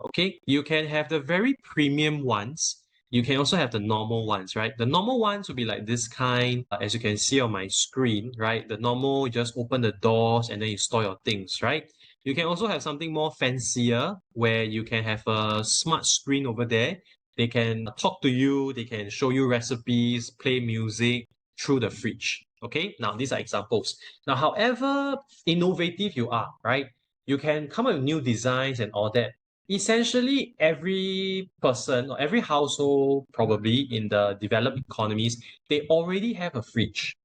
Okay, you can have the very premium ones. You can also have the normal ones, right? The normal ones will be like this kind, as you can see on my screen, right? The normal, you just open the doors and then you store your things, right? You can also have something more fancier where you can have a smart screen over there. They can talk to you, they can show you recipes, play music through the fridge. Okay, now these are examples. Now, however innovative you are, right? You can come up with new designs and all that. Essentially, every person or every household, probably in the developed economies, they already have a fridge.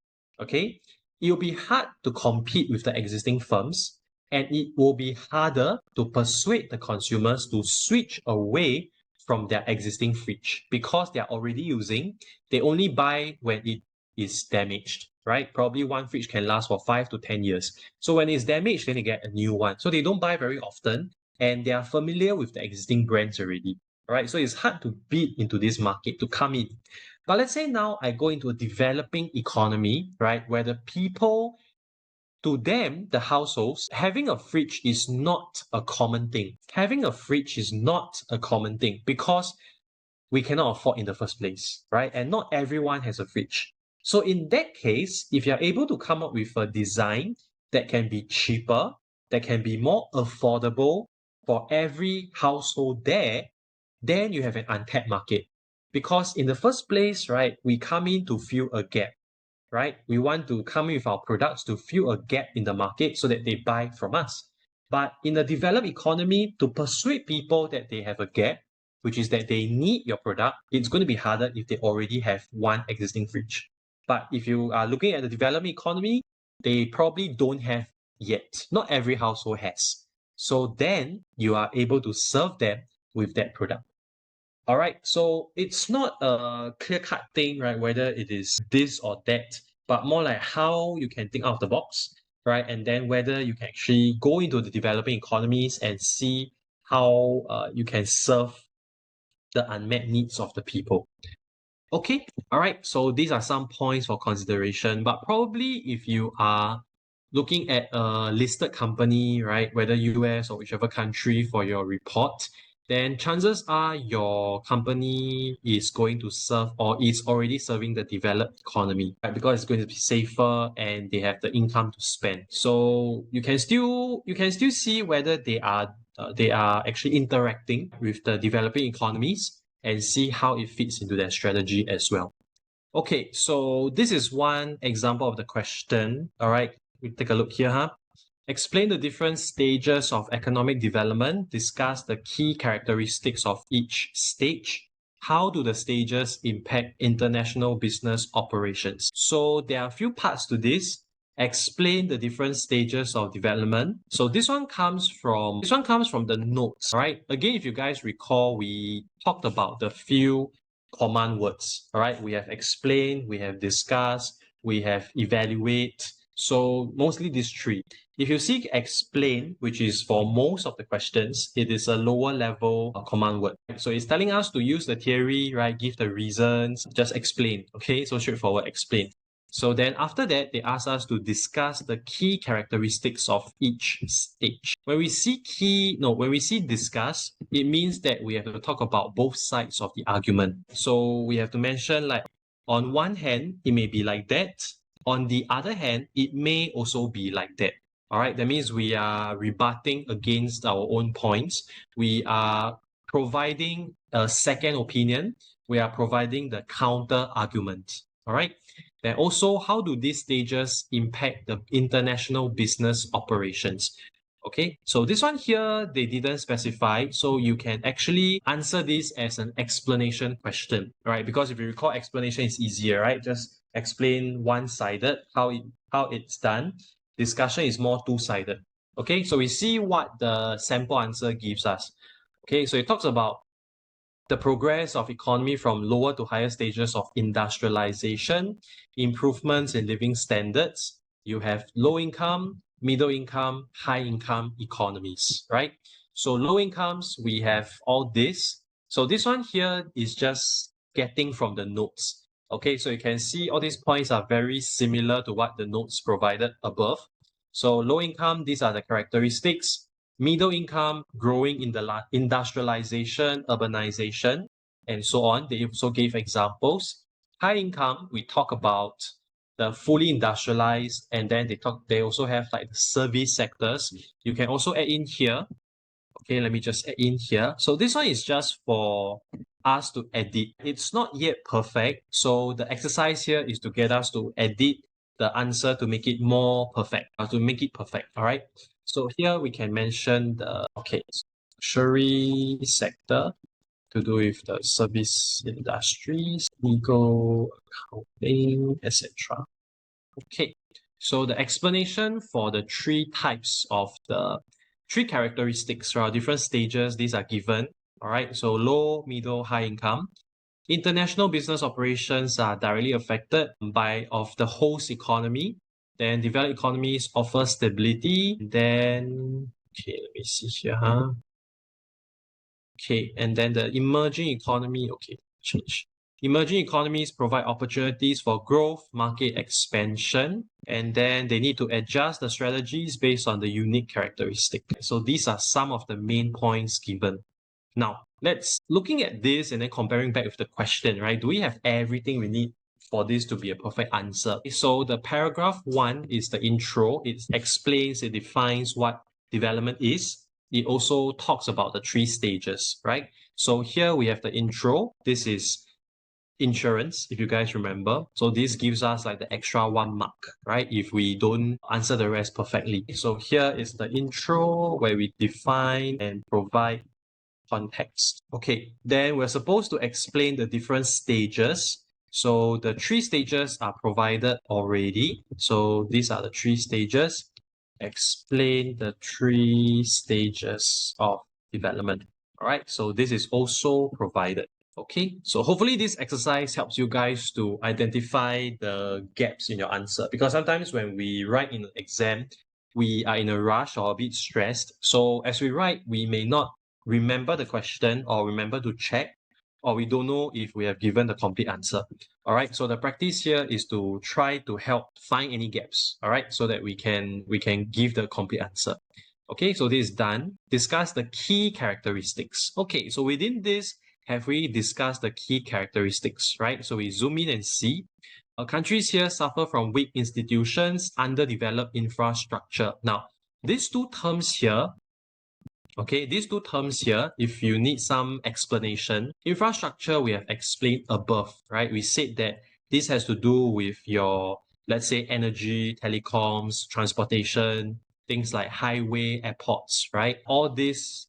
Okay, it will be hard to compete with the existing firms, and it will be harder to persuade the consumers to switch away from their existing fridge because they are already using. They only buy when it is damaged, right? Probably one fridge can last for 5 to 10 years. So when it's damaged, then they get a new one. So they don't buy very often and they are familiar with the existing brands already. Right? So it's hard to beat into this market to come in. But let's say now I go into a developing economy, right, where the people, to them, the households, having a fridge is not a common thing. Having a fridge is not a common thing because we cannot afford in the first place, right? And not everyone has a fridge. So in that case, if you're able to come up with a design that can be cheaper, that can be more affordable for every household there, then you have an untapped market. Because in the first place, right, we come in to fill a gap, right? We want to come in with our products to fill a gap in the market so that they buy from us. But in a developed economy, to persuade people that they have a gap, which is that they need your product, it's going to be harder if they already have one existing fridge. But if you are looking at the developing economy, they probably don't have yet. Not every household has. So then you are able to serve them with that product. All right, so it's not a clear-cut thing, right? Whether it is this or that, but more like how you can think out of the box, right? And then whether you can actually go into the developing economies and see how you can serve the unmet needs of the people. Okay, all right, so these are some points for consideration, but probably if you are looking at a listed company, right, whether US or whichever country for your report, then chances are your company is going to serve or is already serving the developed economy, right? Because it's going to be safer and they have the income to spend. So you can still see whether they are actually interacting with the developing economies. and see how it fits into their strategy as well. Okay, so this is one example of the question. All right, we take a look here, huh? Explain the different stages of economic development. Discuss the key characteristics of each stage. How do the stages impact international business operations? So there are a few parts to this. Explain the different stages of development. So this one comes from the notes, right? Again, if you guys recall, we talked about the few command words. All right, we have explain, we have discuss, we have evaluate. So mostly these three. If you see explain, which is for most of the questions, it is a lower level command word. So it's telling us to use the theory, right? Give the reasons, just explain. Okay, so straightforward, explain. So then after that, they ask us to discuss the key characteristics of each stage. When we see discuss, it means that we have to talk about both sides of the argument. So we have to mention like, on one hand, it may be like that. On the other hand, it may also be like that. All right, that means we are rebutting against our own points. We are providing a second opinion. We are providing the counter argument. All right. Then also, how do these stages impact the international business operations? Okay, so this one here, they didn't specify. So you can actually answer this as an explanation question, right? Because if you recall, explanation is easier, right? Just explain one-sided how it's done. Discussion is more two-sided. Okay, so we see what the sample answer gives us. Okay, so it talks about the progress of economy from lower to higher stages of industrialization, improvements in living standards. You have low income, middle income, high income economies, right? So low incomes, we have all this. So this one here is just getting from the notes. Okay, so you can see all these points are very similar to what the notes provided above. So low income, these are the characteristics. Middle income, growing in the industrialization, urbanization, and so on. They also gave examples. High income, we talk about the fully industrialized, and then they also have like the service sectors. You can also add in here. Okay, let me just add in here. So this one is just for us to edit. It's not yet perfect. So the exercise here is to get us to edit the answer to make it more perfect, to make it perfect. All right. So here we can mention the tertiary sector to do with the service industries, legal, accounting, etc. Okay. So the explanation for the three types of the three characteristics for our different stages, these are given. All right. So low, middle, high income. International business operations are directly affected by of the host economy. Then developed economies offer stability. Then, okay, let me see here, huh? Okay, and then the emerging economy, okay, change. Emerging economies provide opportunities for growth, market expansion, and then they need to adjust the strategies based on the unique characteristic. So these are some of the main points given. Now, let's looking at this and then comparing back with the question, right? Do we have everything we need for this to be a perfect answer? So the paragraph 1 is the intro. It explains, it defines what development is. It also talks about the three stages, right? So here we have the intro. This is insurance, if you guys remember. So this gives us like the extra 1 mark, right? If we don't answer the rest perfectly. So here is the intro where we define and provide context. Okay, then we're supposed to explain the different stages. So the three stages are provided already. So these are the three stages. Explain the three stages of development. All right, so this is also provided. Okay, so hopefully this exercise helps you guys to identify the gaps in your answer, because sometimes when we write in an exam, we are in a rush or a bit stressed. So as we write, we may not remember the question or remember to check, or we don't know if we have given the complete answer. All right, so the practice here is to try to help find any gaps, all right, so that we can give the complete answer. Okay, so this is done. Discuss the key characteristics. Okay, so within this, have we discussed the key characteristics, right? So we zoom in and see. Countries here suffer from weak institutions, underdeveloped infrastructure. Now, these two terms here, Okay, these two terms here, if you need some explanation, infrastructure we have explained above, right? We said that this has to do with your, let's say, energy, telecoms, transportation, things like highway, airports, right? All these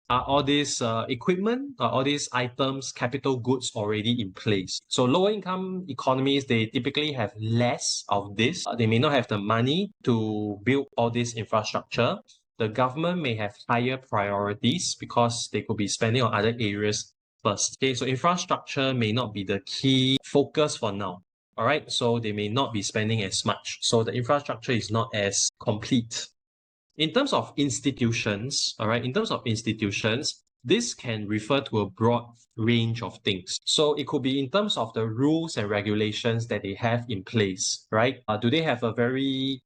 equipment, all these items, capital goods already in place. So lower income economies, they typically have less of this. They may not have the money to build all this infrastructure. The government may have higher priorities because they could be spending on other areas first. Okay, so infrastructure may not be the key focus for now. All right, so they may not be spending as much. So the infrastructure is not as complete. In terms of institutions, all right, in terms of institutions, this can refer to a broad range of things. So it could be in terms of the rules and regulations that they have in place, right? Do they have a very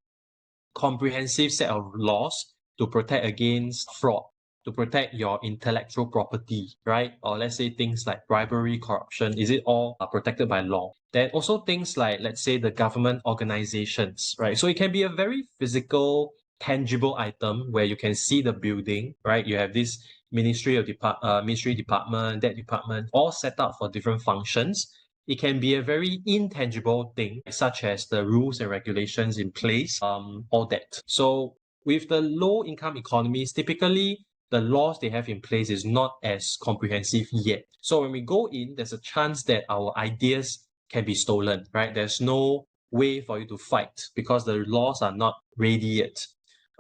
comprehensive set of laws to protect against fraud, to protect your intellectual property, right? Or let's say things like bribery, corruption, is it all protected by law? Then also things like, let's say, the government organizations, right? So it can be a very physical, tangible item where you can see the building, right? You have this ministry department, that department, all set up for different functions. It can be a very intangible thing, such as the rules and regulations in place, all that. So with the low income economies, typically the laws they have in place is not as comprehensive yet. So when we go in, there's a chance that our ideas can be stolen, right? There's no way for you to fight because the laws are not ready yet.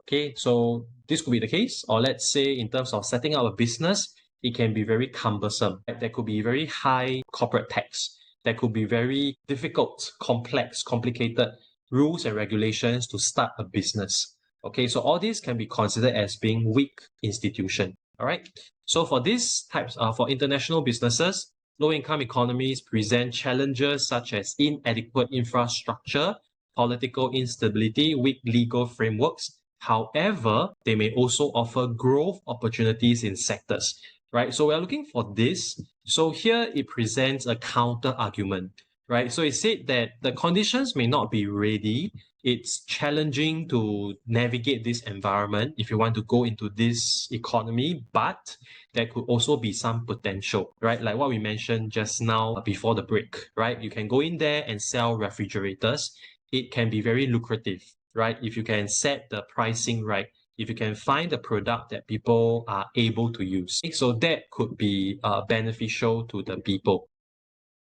Okay, so this could be the case. Or let's say in terms of setting up a business, it can be very cumbersome. There could be very high corporate tax. There could be very difficult, complex, complicated rules and regulations to start a business. Okay, so all these can be considered as being weak institution. All right. So for these types, for international businesses, low-income economies present challenges such as inadequate infrastructure, political instability, weak legal frameworks. However, they may also offer growth opportunities in sectors, right? So we're looking for this. So here it presents a counter argument, right? So it said that the conditions may not be ready. It's challenging to navigate this environment if you want to go into this economy, but there could also be some potential, right? Like what we mentioned just now before the break, right? You can go in there and sell refrigerators. It can be very lucrative, right? If you can set the pricing right, if you can find a product that people are able to use. So that could be beneficial to the people.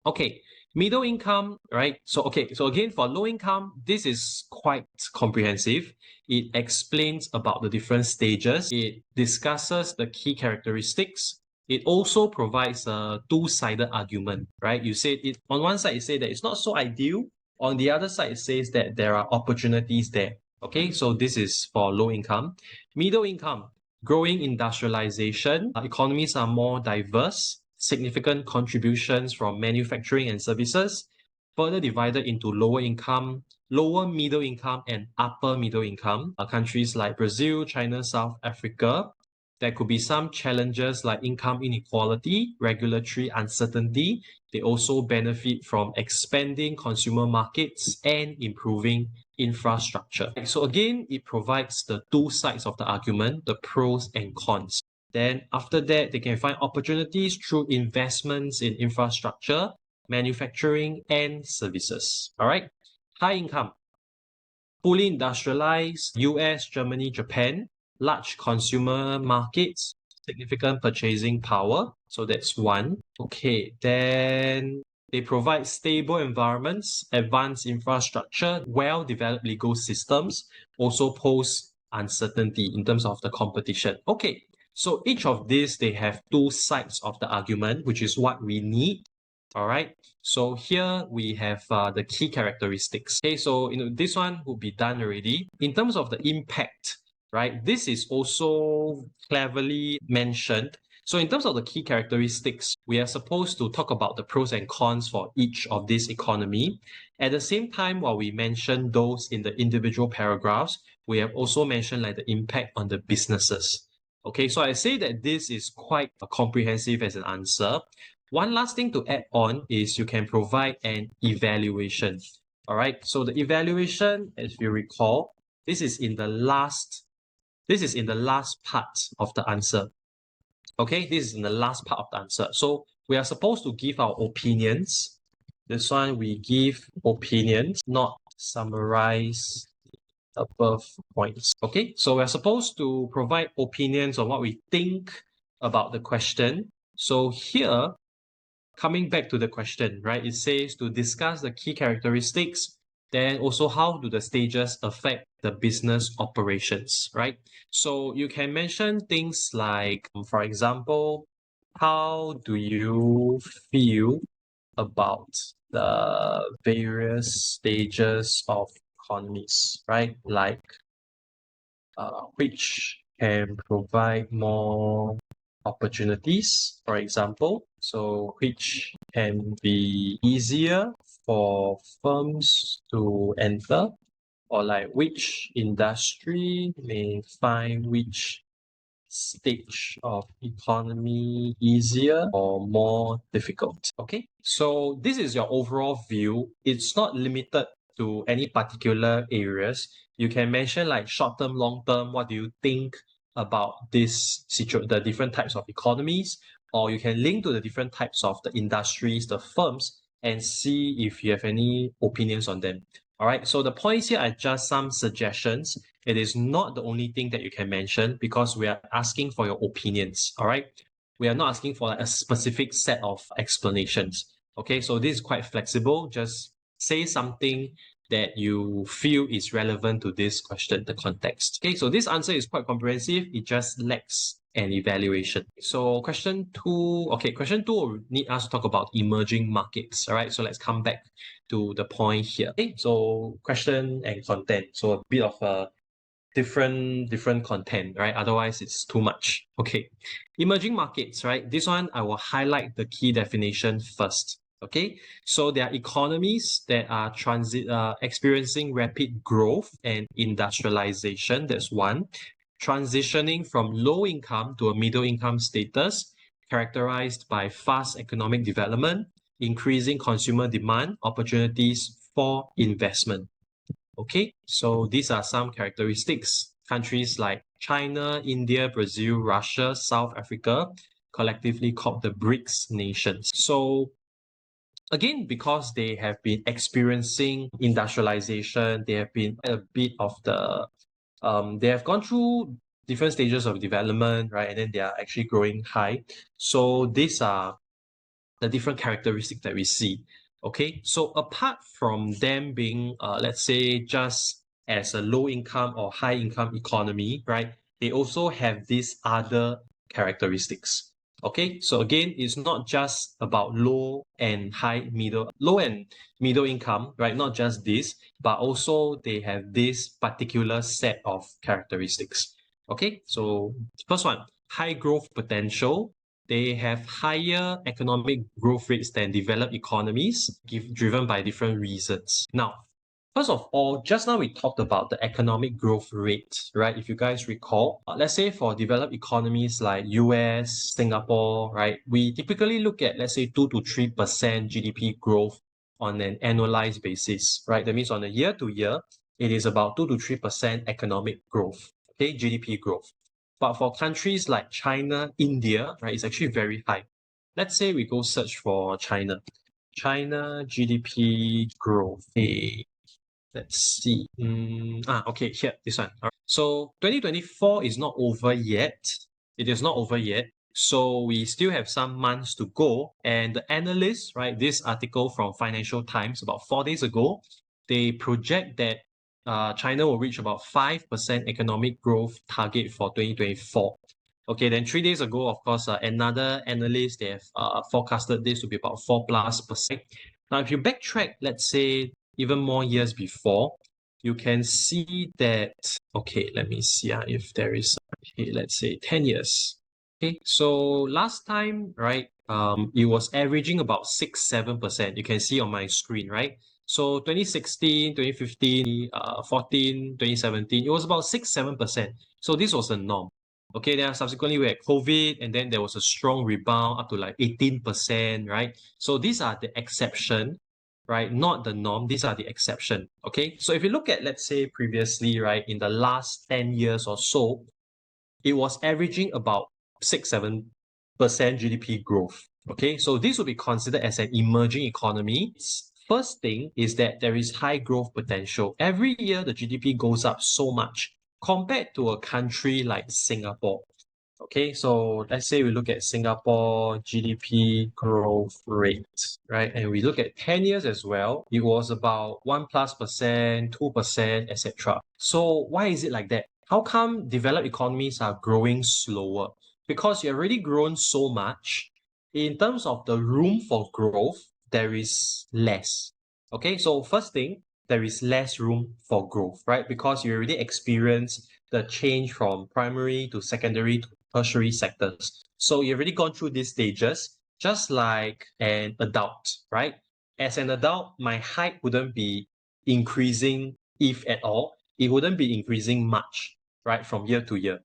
Okay, middle income, right? So again, for low income, this is quite comprehensive. It explains about the different stages. It discusses the key characteristics. It also provides a two-sided argument, right? You said it on one side, it says that it's not so ideal. On the other side, it says that there are opportunities there. Okay, so this is for low income. Middle income, growing industrialization, economies are more diverse, significant contributions from manufacturing and services, further divided into lower income, lower middle income, and upper middle income. Countries like Brazil, China, South Africa. There could be some challenges like income inequality, regulatory uncertainty. They also benefit from expanding consumer markets and improving infrastructure. So again, it provides the two sides of the argument, the pros and cons. Then after that, they can find opportunities through investments in infrastructure, manufacturing, and services. All right. High income, fully industrialized, US, Germany, Japan, large consumer markets, significant purchasing power. So that's one. Okay, then they provide stable environments, advanced infrastructure, well-developed legal systems, also pose uncertainty in terms of the competition. Okay, so each of these, they have two sides of the argument, which is what we need. All right. So here we have the key characteristics. Okay, so this one would be done already. In terms of the impact, right? This is also cleverly mentioned. So in terms of the key characteristics, we are supposed to talk about the pros and cons for each of this economy. At the same time, while we mention those in the individual paragraphs, we have also mentioned like the impact on the businesses. Okay, so I say that this is quite comprehensive as an answer. One last thing to add on is you can provide an evaluation. All right, so the evaluation, as you recall, this is in the last This is in the last part of the answer. Okay, this is in the last part of the answer. So we are supposed to give our opinions. This one we give opinions, not summarize above points. Okay, so we're supposed to provide opinions on what we think about the question. So here, coming back to the question, right, it says to discuss the key characteristics, then also how do the stages affect the business operations, right? So you can mention things like, for example, how do you feel about the various stages of economies, right? Like which can provide more opportunities, for example. So which can be easier for firms to enter, or like which industry may find which stage of economy easier or more difficult. Okay, so this is your overall view. It's not limited to any particular areas. You can mention like short term, long term. What do you think about the different types of economies? Or you can link to the different types of the industries, the firms, and see if you have any opinions on them. All right, so the points here are just some suggestions. It is not the only thing that you can mention because we are asking for your opinions. All right, we are not asking for like a specific set of explanations. Okay, so this is quite flexible. Just say something that you feel is relevant to this question, the context. Okay, so this answer is quite comprehensive. It just lacks an evaluation. So question two will need us to talk about emerging markets. All right, so let's come back to the point here. Okay, so question and content. So a bit of a different content, right? Otherwise, it's too much. Okay, emerging markets, right? This one I will highlight the key definition first. Okay, so there are economies that are experiencing rapid growth and industrialization. That's one. Transitioning from low income to a middle income status, characterized by fast economic development, increasing consumer demand, opportunities for investment. Okay, so these are some characteristics. Countries like China, India, Brazil, Russia, South Africa, collectively called the BRICS nations. So again, because they have been experiencing industrialization, they have been a bit of they have gone through different stages of development, right? And then they are actually growing high. So these are the different characteristics that we see. Okay, so apart from them being, let's say, just as a low income or high income economy, right? They also have these other characteristics. Okay, so again, it's not just about low and middle income, right? Not just this, but also they have this particular set of characteristics. Okay, so first one, high growth potential. They have higher economic growth rates than developed economies, driven by different reasons. Now, first of all, just now we talked about the economic growth rate, right? If you guys recall, let's say for developed economies like US, Singapore, right? We typically look at, let's say, 2 to 3% GDP growth on an annualized basis, right? That means on a year to year, it is about 2 to 3% economic growth, okay? GDP growth. But for countries like China, India, right, it's actually very high. Let's say we go search for China. China GDP growth. Okay, let's see. Okay, here, this one. All right. So 2024 is not over yet. It is not over yet. So we still have some months to go. And the analysts, right, this article from Financial Times about 4 days ago, they project that China will reach about 5% economic growth target for 2024. Okay, then 3 days ago, of course, another analyst, they have forecasted this to be about 4+%. Now, if you backtrack, let's say, even more years before, you can see that, okay, let me see if there is, okay, let's say 10 years. Okay, so last time, right, it was averaging about 6-7%. You can see on my screen, right? So 2016, 2015, 14, 2017, it was about 6-7%. So this was the norm. Okay, then subsequently we had COVID, and then there was a strong rebound up to like 18%, right? So these are the exception, right? Not the norm. These are the exception. Okay, so if you look at, let's say, previously, right, in the last 10 years or so, it was averaging about 6-7% GDP growth. Okay, so this would be considered as an emerging economy. First thing is that there is high growth potential. Every year, the GDP goes up so much compared to a country like Singapore. Okay, so let's say we look at Singapore GDP growth rate, right? And we look at 10 years as well. It was about 1+%, 2%, etc. So why is it like that? How come developed economies are growing slower? Because you've already grown so much. In terms of the room for growth, there is less. Okay, so first thing, there is less room for growth, right? Because you already experienced the change from primary to secondary to tertiary sectors. So you've already gone through these stages, just like an adult, right? As an adult, my height wouldn't be increasing, if at all. It wouldn't be increasing much, right, from year to year.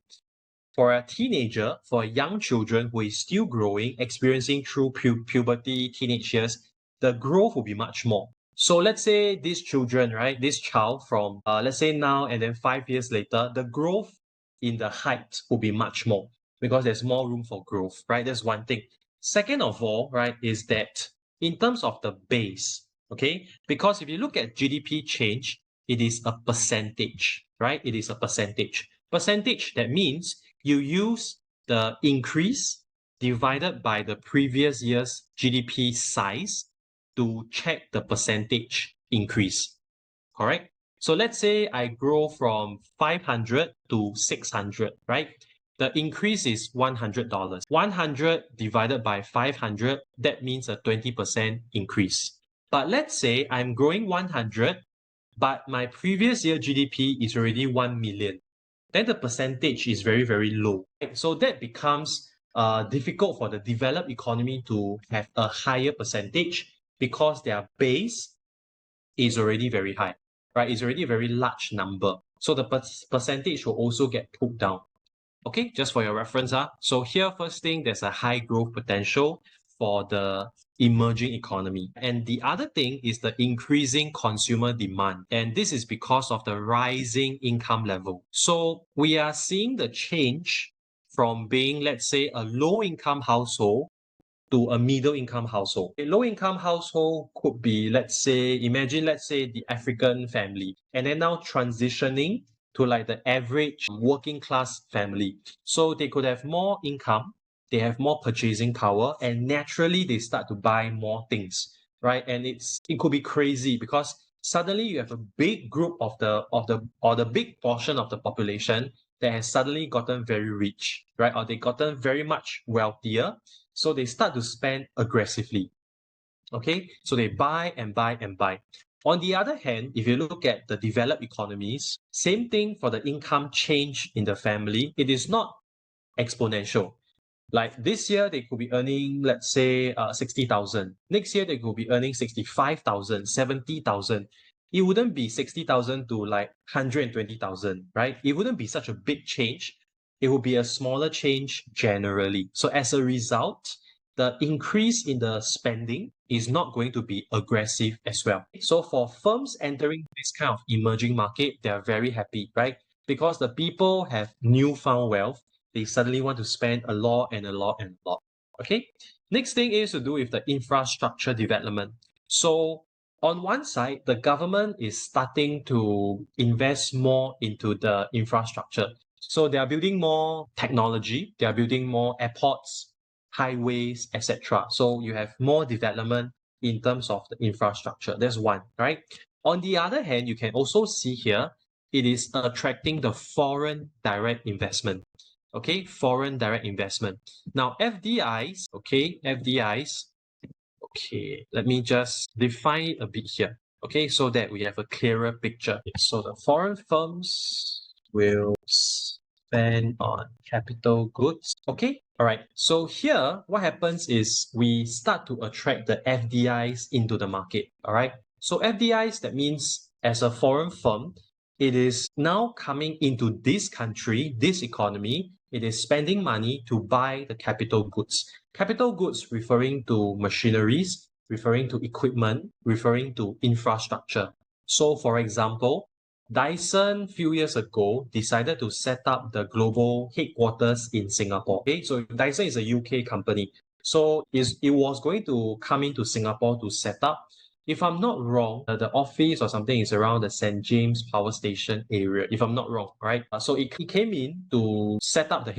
For a teenager, for young children who is still growing, experiencing through puberty, teenage years, the growth will be much more. So let's say these children, right, this child from, let's say now and then 5 years later, the growth in the height will be much more because there's more room for growth, right? That's one thing. Second of all, right, is that in terms of the base, okay, because if you look at GDP change, it is a percentage, right? It is a percentage. Percentage, that means you use the increase divided by the previous year's GDP size to check the percentage increase, correct? So let's say I grow from 500 to 600, right? The increase is $100. 100 divided by 500, that means a 20% increase. But let's say I'm growing 100, but my previous year GDP is already 1 million. Then the percentage is very, very low. So that becomes difficult for the developed economy to have a higher percentage because their base is already very high, right? It's already a very large number. So the percentage will also get pulled down. Okay, just for your reference. So here, first thing, there's a high growth potential for the emerging economy. And the other thing is the increasing consumer demand. And this is because of the rising income level. So we are seeing the change from being, let's say, a low income household to a middle income household. A low income household could be, let's say, imagine, let's say, the African family, and then now transitioning to like the average working class family. So they could have more income, they have more purchasing power, and naturally they start to buy more things, right? And it could be crazy because suddenly you have a big group of the big portion of the population that has suddenly gotten very rich, right? Or they gotten very much wealthier. So they start to spend aggressively. Okay, so they buy and buy and buy. On the other hand, if you look at the developed economies, same thing for the income change in the family. It is not exponential. Like this year, they could be earning, let's say, 60,000. Next year, they could be earning 65,000, 70,000. It wouldn't be 60,000 to like 120,000, right? It wouldn't be such a big change. It would be a smaller change generally. So as a result, the increase in the spending is not going to be aggressive as well. So for firms entering this kind of emerging market, they are very happy, right? Because the people have newfound wealth, they suddenly want to spend a lot and a lot and a lot. Okay. Next thing is to do with the infrastructure development. So on one side, the government is starting to invest more into the infrastructure. So they are building more technology, they are building more airports, highways, etc. So you have more development in terms of the infrastructure. That's one, right? On the other hand, you can also see here, it is attracting the foreign direct investment. Okay, foreign direct investment. Now, FDIs, okay, FDIs, okay, let me just define it a bit here, okay, so that we have a clearer picture. So the foreign firms will spend on capital goods, okay? All right, so here, what happens is we start to attract the FDIs into the market, all right? So FDIs, that means as a foreign firm, it is now coming into this country, this economy, it is spending money to buy the capital goods. Capital goods referring to machineries, referring to equipment, referring to infrastructure. So for example, Dyson, few years ago, decided to set up the global headquarters in Singapore. Okay, so Dyson is a UK company. So it was going to come into Singapore to set up. If I'm not wrong, the office or something is around the St. James Power Station area, if I'm not wrong, right? So it came in to set up the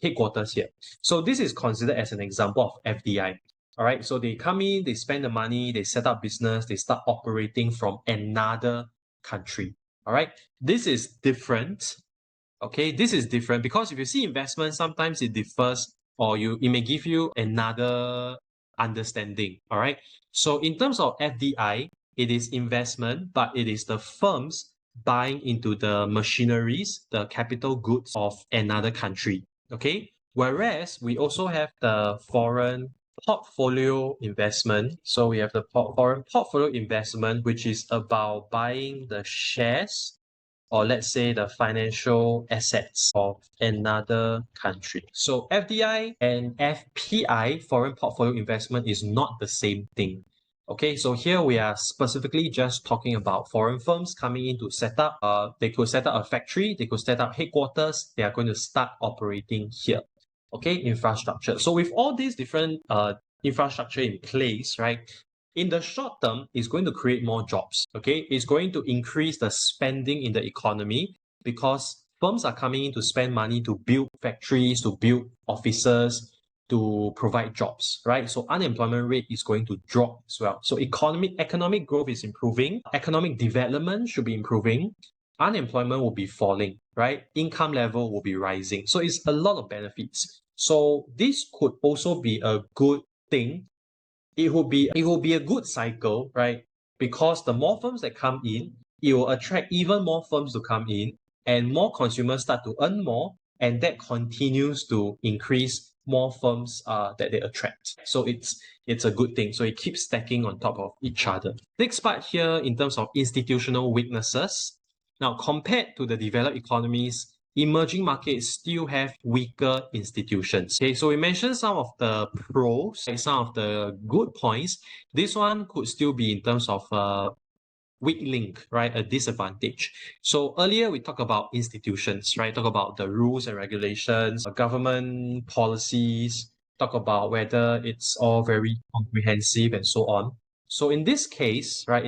headquarters here. So this is considered as an example of FDI. All right, so they come in, they spend the money, they set up business, they start operating from another country. All right, this is different. Okay, this is different because if you see investment, sometimes it differs or it may give you another understanding. All right, so in terms of FDI, it is investment, but it is the firms buying into the machineries, the capital goods of another country. Okay, whereas we also have the foreign portfolio investment. So we have the foreign portfolio investment, which is about buying the shares or let's say the financial assets of another country. So FDI and FPI, foreign portfolio investment, is not the same thing. Okay, so here we are specifically just talking about foreign firms coming in to set up, they could set up a factory, they could set up headquarters, they are going to start operating here. Okay, infrastructure. So with all these different infrastructure in place, right, in the short term, it's going to create more jobs. Okay, it's going to increase the spending in the economy because firms are coming in to spend money to build factories, to build offices, to provide jobs, right? So unemployment rate is going to drop as well. So economic growth is improving, economic development should be improving, unemployment will be falling, right? Income level will be rising. So it's a lot of benefits. So this could also be a good thing. It will be a good cycle, right? Because the more firms that come in, it will attract even more firms to come in, and more consumers start to earn more, and that continues to increase more firms that they attract. So it's a good thing. So it keeps stacking on top of each other. Next part here in terms of institutional weaknesses. Now, compared to the developed economies, emerging markets still have weaker institutions. Okay, so we mentioned some of the pros, some of the good points. This one could still be in terms of weak link, right? A disadvantage. So earlier we talked about institutions, right? Talk about the rules and regulations, government policies, talk about whether it's all very comprehensive and so on. So in this case, right,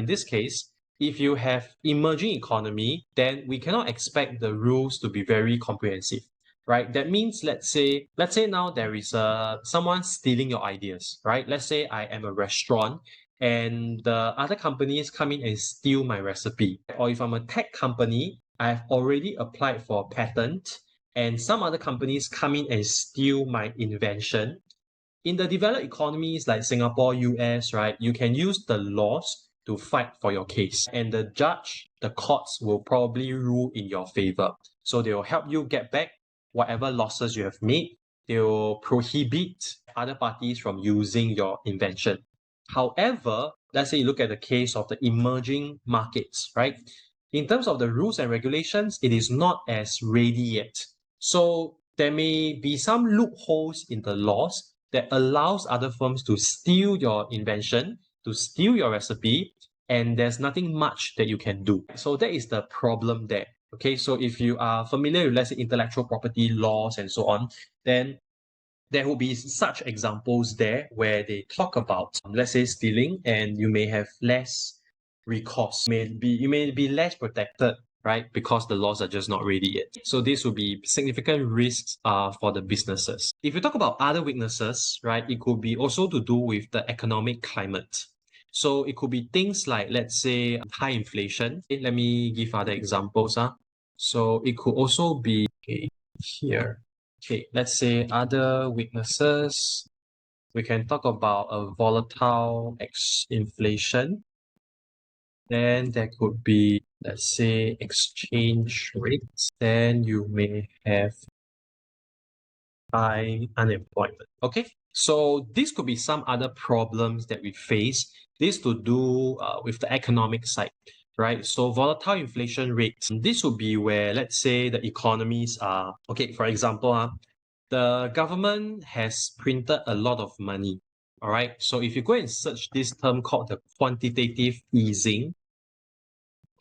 if you have emerging economy, then we cannot expect the rules to be very comprehensive, right? That means let's say now there is someone stealing your ideas, right? Let's say I am a restaurant and the other companies come in and steal my recipe. Or if I'm a tech company, I've already applied for a patent and some other companies come in and steal my invention. In the developed economies like Singapore, US, right, you can use the laws to fight for your case. And the courts will probably rule in your favor. So they will help you get back whatever losses you have made. They will prohibit other parties from using your invention. However, let's say you look at the case of the emerging markets, right? In terms of the rules and regulations, it is not as ready yet. So there may be some loopholes in the laws that allows other firms to steal your invention, to steal your recipe, and there's nothing much that you can do. So that is the problem there. Okay, so if you are familiar with, let's say, intellectual property laws and so on, then there will be such examples there where they talk about, let's say, stealing, and you may have less recourse. You may be less protected, right? Because the laws are just not ready yet. So this will be significant risks for the businesses. If you talk about other weaknesses, right, it could be also to do with the economic climate. So it could be things like, let's say, high inflation. Okay, let me give other examples. So it could also be here. Okay, let's say other weaknesses. We can talk about a volatile inflation. Then there could be, let's say, exchange rates. Then you may have high unemployment. Okay, so this could be some other problems that we face. This to do with the economic side, right? So volatile inflation rates. This would be where, let's say, the economies are, okay, for example, the government has printed a lot of money. All right. So if you go and search this term called the quantitative easing,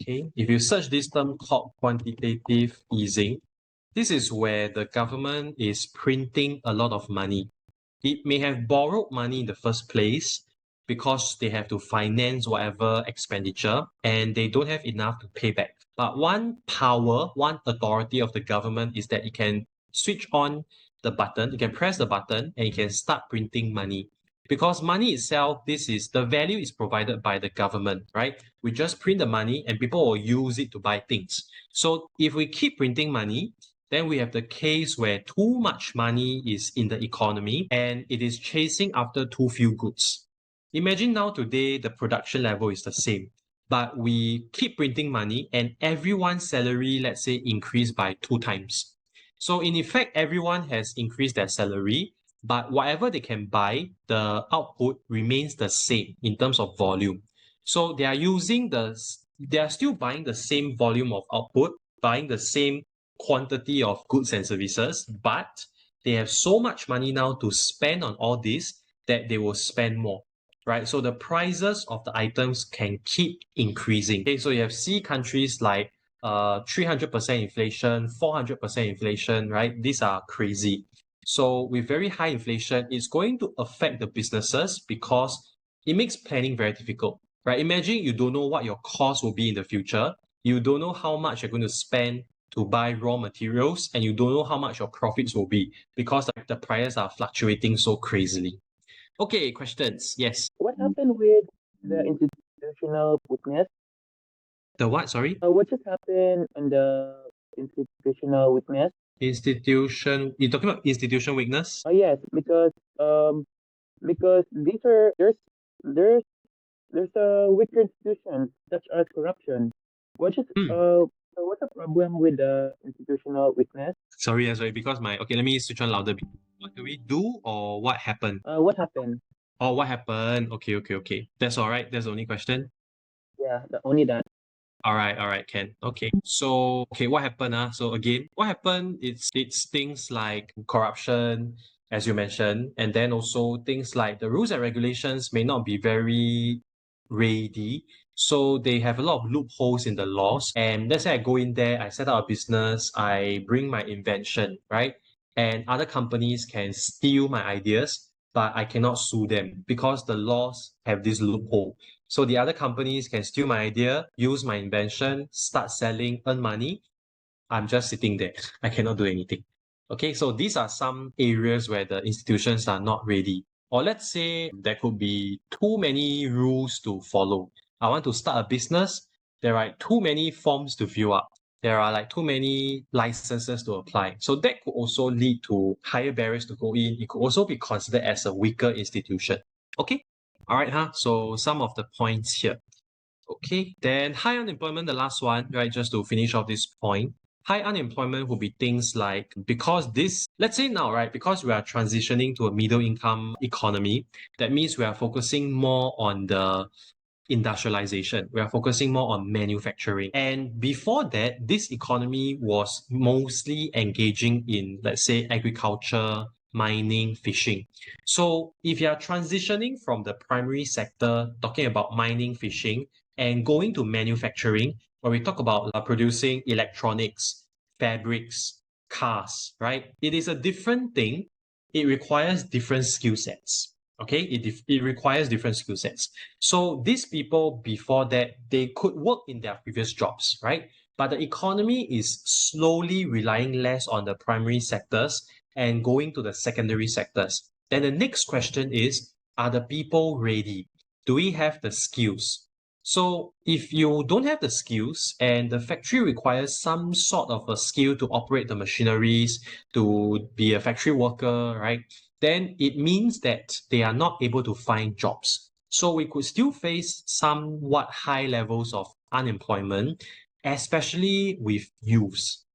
Okay, if you search this term called quantitative easing, this is where the government is printing a lot of money. It may have borrowed money in the first place because they have to finance whatever expenditure and they don't have enough to pay back. But one power, one authority of the government is that it can switch on the button, you can press the button and it can start printing money. Because money itself, this is the value is provided by the government, right? We just print the money and people will use it to buy things. So if we keep printing money, then we have the case where too much money is in the economy and it is chasing after too few goods. Imagine now today the production level is the same, but we keep printing money and everyone's salary, let's say, increased by 2 times. So in effect, everyone has increased their salary, but whatever they can buy, the output remains the same in terms of volume. So they are still buying the same volume of output, buying the same quantity of goods and services, but they have so much money now to spend on all this that they will spend more, right? So the prices of the items can keep increasing. Okay, so you have C countries like 300% inflation, 400% inflation, right? These are crazy. So with very high inflation, it's going to affect the businesses because it makes planning very difficult, right? Imagine you don't know what your cost will be in the future. You don't know how much you're going to spend to buy raw materials and you don't know how much your profits will be because the prices are fluctuating so crazily. Okay, questions. Yes. What happened with the institutional weakness? The what? Sorry? What just happened on the institutional weakness? Institution. You're talking about institution weakness? Oh yes, because these are there's there's a weaker institutions such as corruption. What just Hmm. so what's the problem with the institutional weakness? Sorry, because my okay, let me switch on louder. What do we do or what happened? What happened? Oh, what happened? Okay. That's all right. That's the only question. Yeah, only that. All right, Ken. Okay. So, okay, what happened? So again, what happened? It's things like corruption, as you mentioned, and then also things like the rules and regulations may not be very ready. So they have a lot of loopholes in the laws. And let's say I go in there, I set up a business, I bring my invention, right? And other companies can steal my ideas, but I cannot sue them because the laws have this loophole. So the other companies can steal my idea, use my invention, start selling, earn money. I'm just sitting there. I cannot do anything. Okay, so these are some areas where the institutions are not ready. Or let's say there could be too many rules to follow. I want to start a business. There are too many forms to fill up. There are like too many licenses to apply. So that could also lead to higher barriers to go in. It could also be considered as a weaker institution. Okay, all right, so some of the points here. Okay, then high unemployment, the last one, right? Just to finish off this point, high unemployment will be things like because this, let's say now, right? Because we are transitioning to a middle income economy, that means we are focusing more on the industrialization. We are focusing more on manufacturing. And before that, this economy was mostly engaging in, let's say, agriculture, mining, fishing. So if you are transitioning from the primary sector, talking about mining, fishing, and going to manufacturing, where we talk about producing electronics, fabrics, cars, right? It is a different thing. It requires different skill sets. Okay, it requires different skill sets. So these people before that, they could work in their previous jobs, right? But the economy is slowly relying less on the primary sectors and going to the secondary sectors. Then the next question is, are the people ready? Do we have the skills? So if you don't have the skills and the factory requires some sort of a skill to operate the machineries, to be a factory worker, right? Then it means that they are not able to find jobs. So we could still face somewhat high levels of unemployment, especially with youths.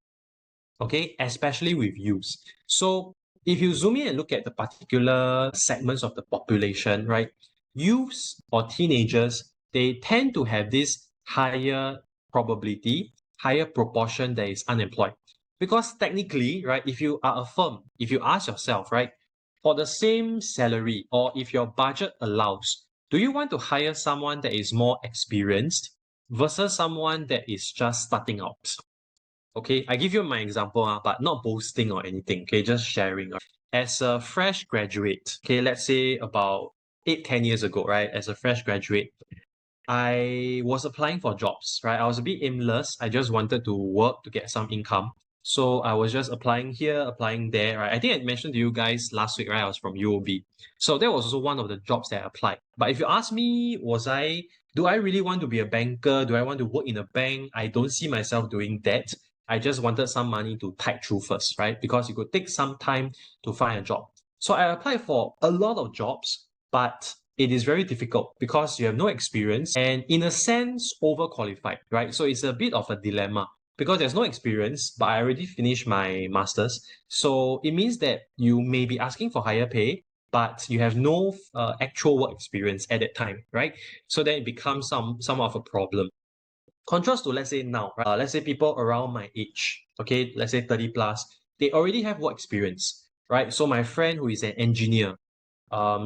Okay, especially with youths. So if you zoom in and look at the particular segments of the population, right? Youths or teenagers, they tend to have this higher probability, higher proportion that is unemployed. Because technically, right, if you are a firm, if you ask yourself, right, for the same salary or if your budget allows, do you want to hire someone that is more experienced versus someone that is just starting out. Okay, I give you my example, but not boasting or anything. Okay, just sharing. As a fresh graduate, okay, let's say about 8, 10 years ago, right? As a fresh graduate, I was applying for jobs, right? I was a bit aimless. I just wanted to work to get some income. So I was just applying here, applying there, right? I think I mentioned to you guys last week, right? I was from UOB. So that was also one of the jobs that I applied. But if you ask me, do I really want to be a banker? Do I want to work in a bank? I don't see myself doing that. I just wanted some money to tide through first, right? Because it could take some time to find a job. So I applied for a lot of jobs, but it is very difficult because you have no experience and in a sense overqualified, right? So it's a bit of a dilemma because there's no experience, but I already finished my master's. So it means that you may be asking for higher pay, but you have no actual work experience at that time, right? So then it becomes some of a problem. Contrast to let's say now, right? Let's say people around my age, okay, let's say 30 plus, they already have work experience, right? So my friend who is an engineer,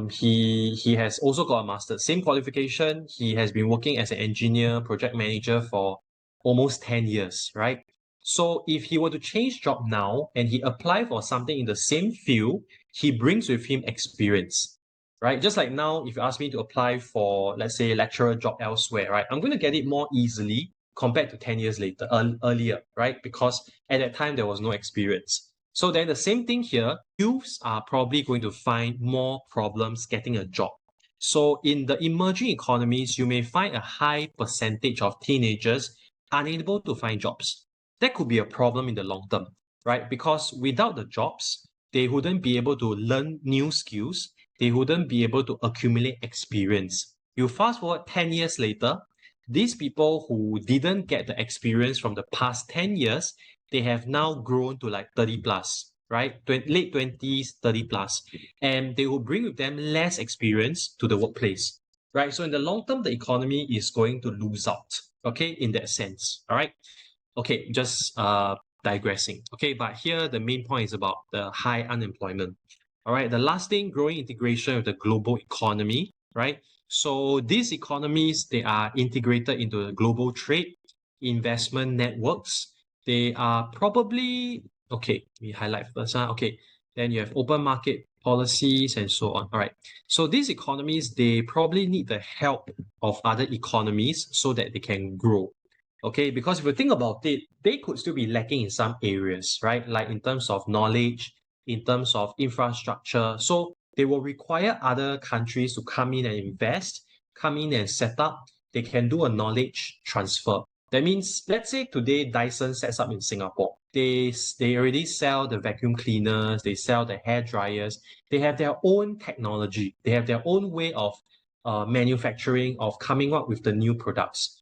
he has also got a master's, same qualification. He has been working as an engineer, project manager for almost 10 years, right? So if he were to change job now and he apply for something in the same field, he brings with him experience, right? Just like now, if you ask me to apply for, let's say, lecturer job elsewhere, right? I'm going to get it more easily compared to 10 years later, earlier, right? Because at that time, there was no experience. So then the same thing here, youths are probably going to find more problems getting a job. So in the emerging economies, you may find a high percentage of teenagers unable to find jobs. That could be a problem in the long term, right? Because without the jobs, they wouldn't be able to learn new skills. They wouldn't be able to accumulate experience. You fast forward 10 years later, these people who didn't get the experience from the past 10 years, they have now grown to like 30 plus, right? Late 20s, 30 plus. And they will bring with them less experience to the workplace, right? So in the long term, the economy is going to lose out, okay, in that sense, all right? Okay, just digressing. Okay, but here the main point is about the high unemployment. All right, the last thing, growing integration with the global economy, right? So these economies, they are integrated into the global trade, investment networks. They are probably, okay, we highlight first. Okay, then you have open market policies and so on. All right, so these economies, they probably need the help of other economies so that they can grow. Okay, because if you think about it, they could still be lacking in some areas, right? Like in terms of knowledge, in terms of infrastructure. So they will require other countries to come in and invest, come in and set up. They can do a knowledge transfer. That means, let's say today Dyson sets up in Singapore. They already sell the vacuum cleaners, they sell the hair dryers. They have their own technology. They have their own way of manufacturing, of coming up with the new products.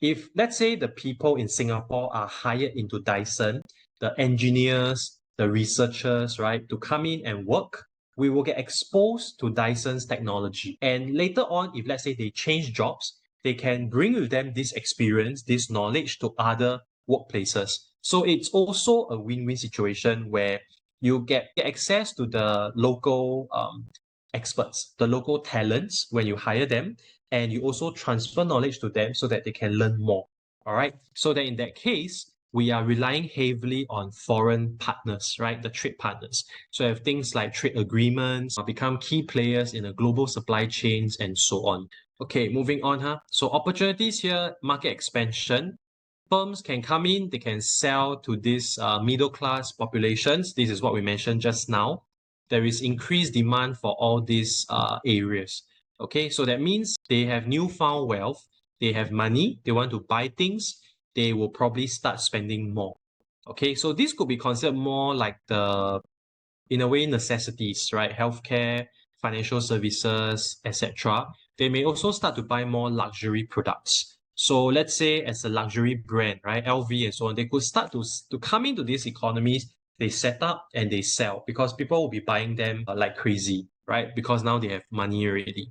If let's say the people in Singapore are hired into Dyson, the engineers, the researchers, right, to come in and work, we will get exposed to Dyson's technology. And later on, if let's say they change jobs, they can bring with them this experience, this knowledge to other workplaces. So it's also a win-win situation where you get access to the local experts, the local talents when you hire them, and you also transfer knowledge to them so that they can learn more. All right. So that in that case, we are relying heavily on foreign partners, right? The trade partners. So have things like trade agreements become key players in the global supply chains and so on. Okay, moving on. So opportunities here, market expansion. Firms can come in, they can sell to these middle class populations. This is what we mentioned just now. There is increased demand for all these areas. Okay, so that means they have newfound wealth, they have money, they want to buy things, they will probably start spending more. Okay, so this could be considered more like in a way, necessities, right? Healthcare, financial services, etc. They may also start to buy more luxury products. So let's say as a luxury brand, right? LV and so on, they could start to come into these economies. They set up and they sell because people will be buying them like crazy, right? Because now they have money already.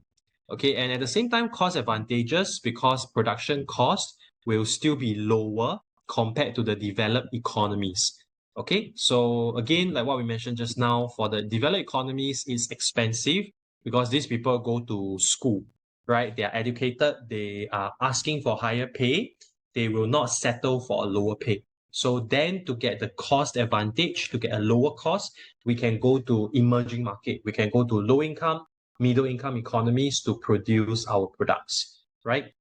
Okay, and at the same time, cost advantages because production costs will still be lower compared to the developed economies. Okay, so again, like what we mentioned just now, for the developed economies, it's expensive because these people go to school, right? They are educated, they are asking for higher pay, they will not settle for a lower pay. So then to get the cost advantage, to get a lower cost, we can go to emerging market. We can go to low income, middle income economies to produce our products, right?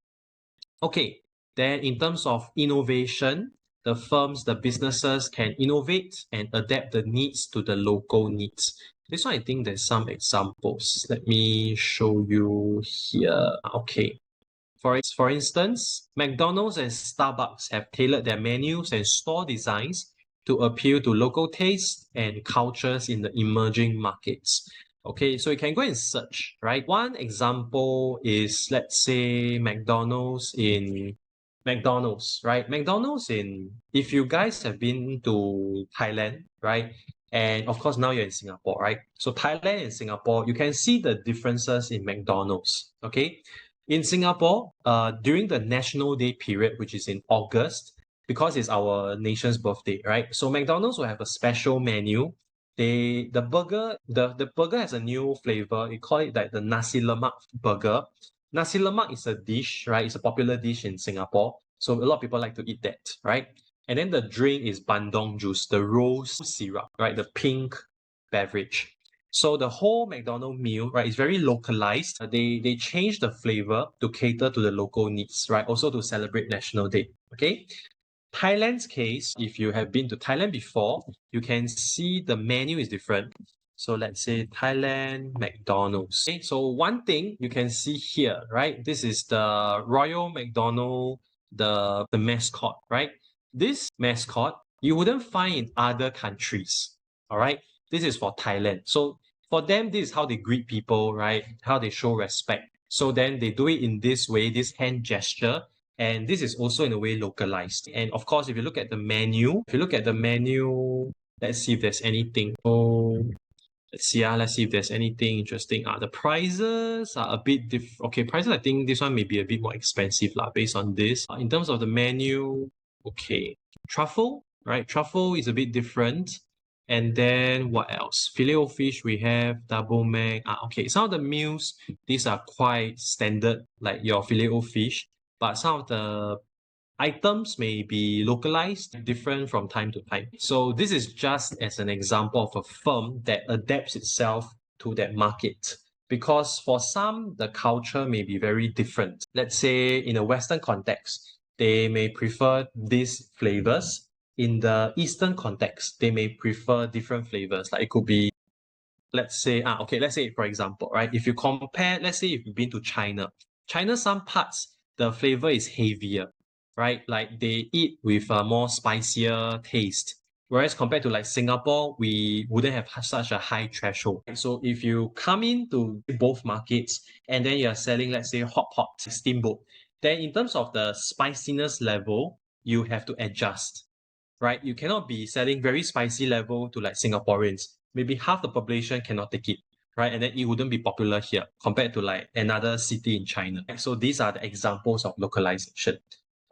Okay, then in terms of innovation, the firms, the businesses can innovate and adapt the needs to the local needs. This one, I think there's some examples. Let me show you here. Okay. For instance, McDonald's and Starbucks have tailored their menus and store designs to appeal to local tastes and cultures in the emerging markets. Okay, so you can go and search, right? One example is, let's say, McDonald's, right? If you guys have been to Thailand, right? And of course, now you're in Singapore, right? So Thailand and Singapore, you can see the differences in McDonald's, okay? In Singapore, during the National Day period, which is in August, because it's our nation's birthday, right? So McDonald's will have a special menu. The burger has a new flavor. We call it like the nasi lemak burger. Nasi lemak is a dish, right? It's a popular dish in Singapore. So a lot of people like to eat that, right? And then the drink is bandung juice, the rose syrup, right? The pink beverage. So the whole McDonald meal, right, is very localized. They change the flavor to cater to the local needs, right? Also to celebrate National Day. Okay. Thailand's case, if you have been to Thailand before, you can see the menu is different. So let's say Thailand McDonald's. Okay, so one thing you can see here, right? This is the Royal McDonald, the mascot, right? This mascot you wouldn't find in other countries. All right. This is for Thailand. So for them, this is how they greet people, right? How they show respect. So then they do it in this way, this hand gesture. And this is also in a way localized. And of course, if you look at the menu, let's see if there's anything. Oh, let's see if there's anything interesting. The prices are a bit different. Okay, prices, I think this one may be a bit more expensive based on this. In terms of the menu, okay. Truffle, right? Truffle is a bit different. And then what else? Filet-O-Fish, we have double mac. Okay, some of the meals, these are quite standard, like your Filet-O-Fish. But some of the items may be localized, different from time to time. So this is just as an example of a firm that adapts itself to that market. Because for some, the culture may be very different. Let's say in a Western context, they may prefer these flavors. In the Eastern context, they may prefer different flavors. Like it could be, let's say, for example, right? If you compare, let's say if you've been to China, some parts, the flavor is heavier, right? Like they eat with a more spicier taste. Whereas compared to like Singapore, we wouldn't have such a high threshold. So if you come into both markets and then you're selling, let's say, hot pot, steamboat, then in terms of the spiciness level, you have to adjust, right? You cannot be selling very spicy level to like Singaporeans. Maybe half the population cannot take it, right? And then it wouldn't be popular here compared to like another city in China. So these are the examples of localization.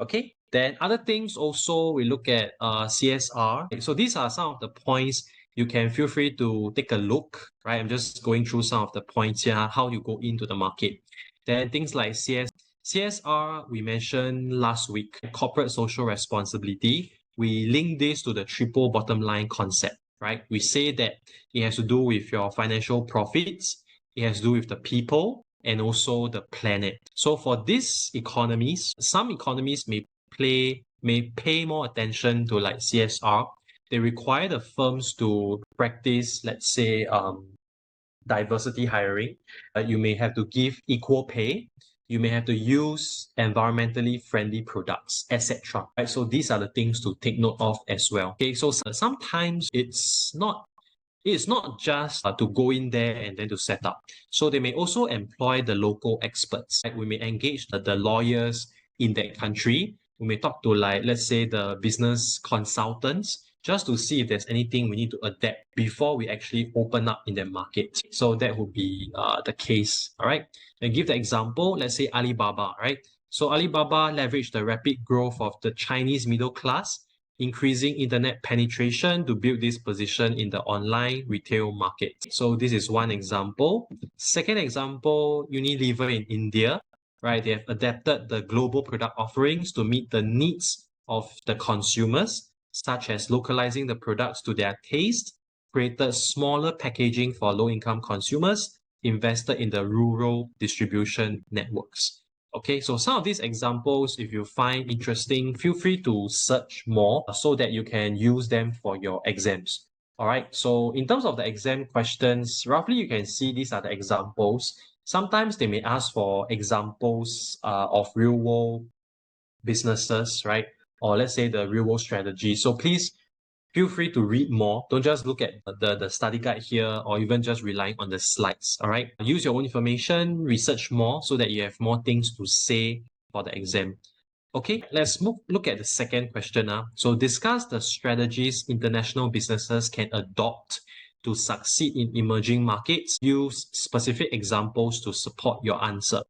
Okay, then other things also we look at CSR. So these are some of the points you can feel free to take a look, right? I'm just going through some of the points here, how you go into the market. Then things like CSR, we mentioned last week, corporate social responsibility. We link this to the triple bottom line concept, right? We say that it has to do with your financial profits, it has to do with the people, and also the planet. So for these economies, some economies may pay more attention to like CSR. They require the firms to practice, let's say, diversity hiring. You may have to give equal pay. You may have to use environmentally friendly products, etc. Right? So these are the things to take note of as well. Okay, so sometimes it's not just to go in there and then to set up. So they may also employ the local experts. Right? We may engage the lawyers in that country. We may talk to like, let's say, the business consultants just to see if there's anything we need to adapt before we actually open up in the market. So that would be the case, all right? And give the example, let's say Alibaba, right? So Alibaba leveraged the rapid growth of the Chinese middle class, increasing internet penetration to build this position in the online retail market. So this is one example. Second example, Unilever in India. right? They have adapted the global product offerings to meet the needs of the consumers, such as localizing the products to their taste, created smaller packaging for low-income consumers, invested in the rural distribution networks. Okay, so some of these examples, if you find interesting, feel free to search more so that you can use them for your exams. All right, so in terms of the exam questions, roughly you can see these are the examples. Sometimes they may ask for examples of real world businesses, right? Or let's say the real world strategy. So please feel free to read more. Don't just look at the study guide here or even just relying on the slides, all right? Use your own information, research more so that you have more things to say for the exam. Okay, let's look at the second question. So discuss the strategies international businesses can adopt to succeed in emerging markets. Use specific examples to support your answer.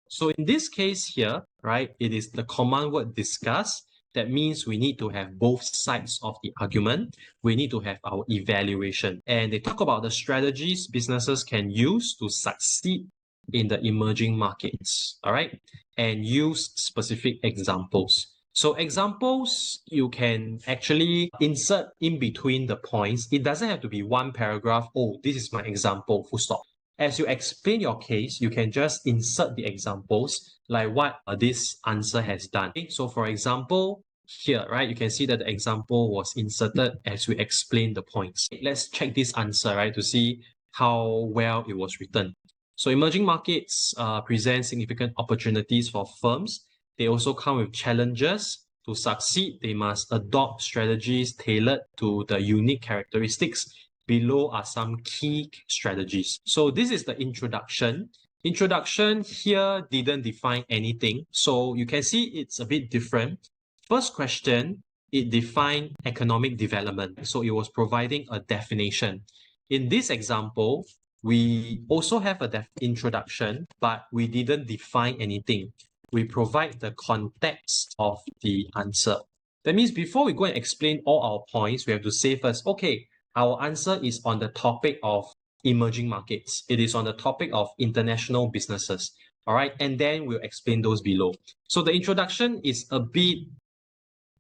So in this case here, right, it is the command word discuss. That means we need to have both sides of the argument. We need to have our evaluation. And they talk about the strategies businesses can use to succeed in the emerging markets, all right? And use specific examples. So examples, you can actually insert in between the points. It doesn't have to be one paragraph. Oh, this is my example, full stop. As you explain your case, you can just insert the examples like what this answer has done. Okay, so for example, here, right, you can see that the example was inserted as we explain the points. Let's check this answer, right, to see how well it was written. So emerging markets present significant opportunities for firms. They also come with challenges. To succeed, they must adopt strategies tailored to the unique characteristics. Below are some key strategies. So this is the introduction. Introduction here didn't define anything. So you can see it's a bit different. First question, it defined economic development. So it was providing a definition. In this example, we also have an introduction, but we didn't define anything. We provide the context of the answer. That means before we go and explain all our points, we have to say first, okay, our answer is on the topic of emerging markets. It is on the topic of international businesses. All right. And then we'll explain those below. So the introduction is a bit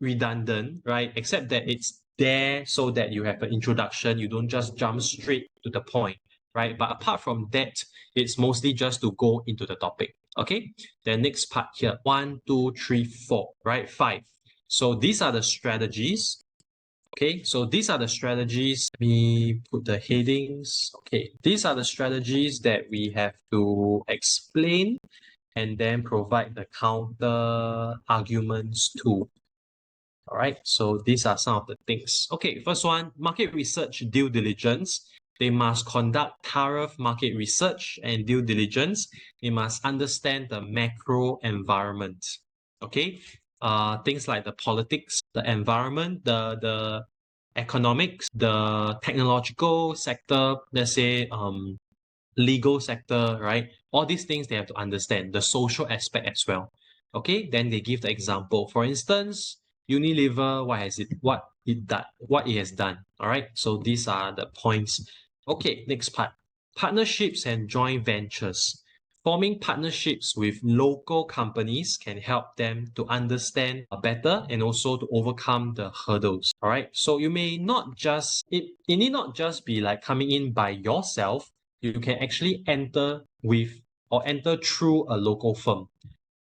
redundant, right? Except that it's there so that you have an introduction. You don't just jump straight to the point, right? But apart from that, it's mostly just to go into the topic. Okay. The next part here, 1, 2, 3, 4, right? 5. So these are the strategies. Okay, so these are the strategies. Let me put the headings. Okay, these are the strategies that we have to explain and then provide the counter arguments to. All right, so these are some of the things. Okay, first one, market research due diligence. They must conduct thorough market research and due diligence. They must understand the macro environment. Okay, things like the politics, the environment, the economics, the technological sector, let's say legal sector, right? All these things they have to understand, the social aspect as well. Okay, then they give the example. For instance, Unilever, what it has done. All right, so these are the points. Okay, next part. Partnerships and joint ventures. Forming partnerships with local companies can help them to understand better and also to overcome the hurdles. All right. So you may not just, it need not just be like coming in by yourself. You can actually enter with or enter through a local firm.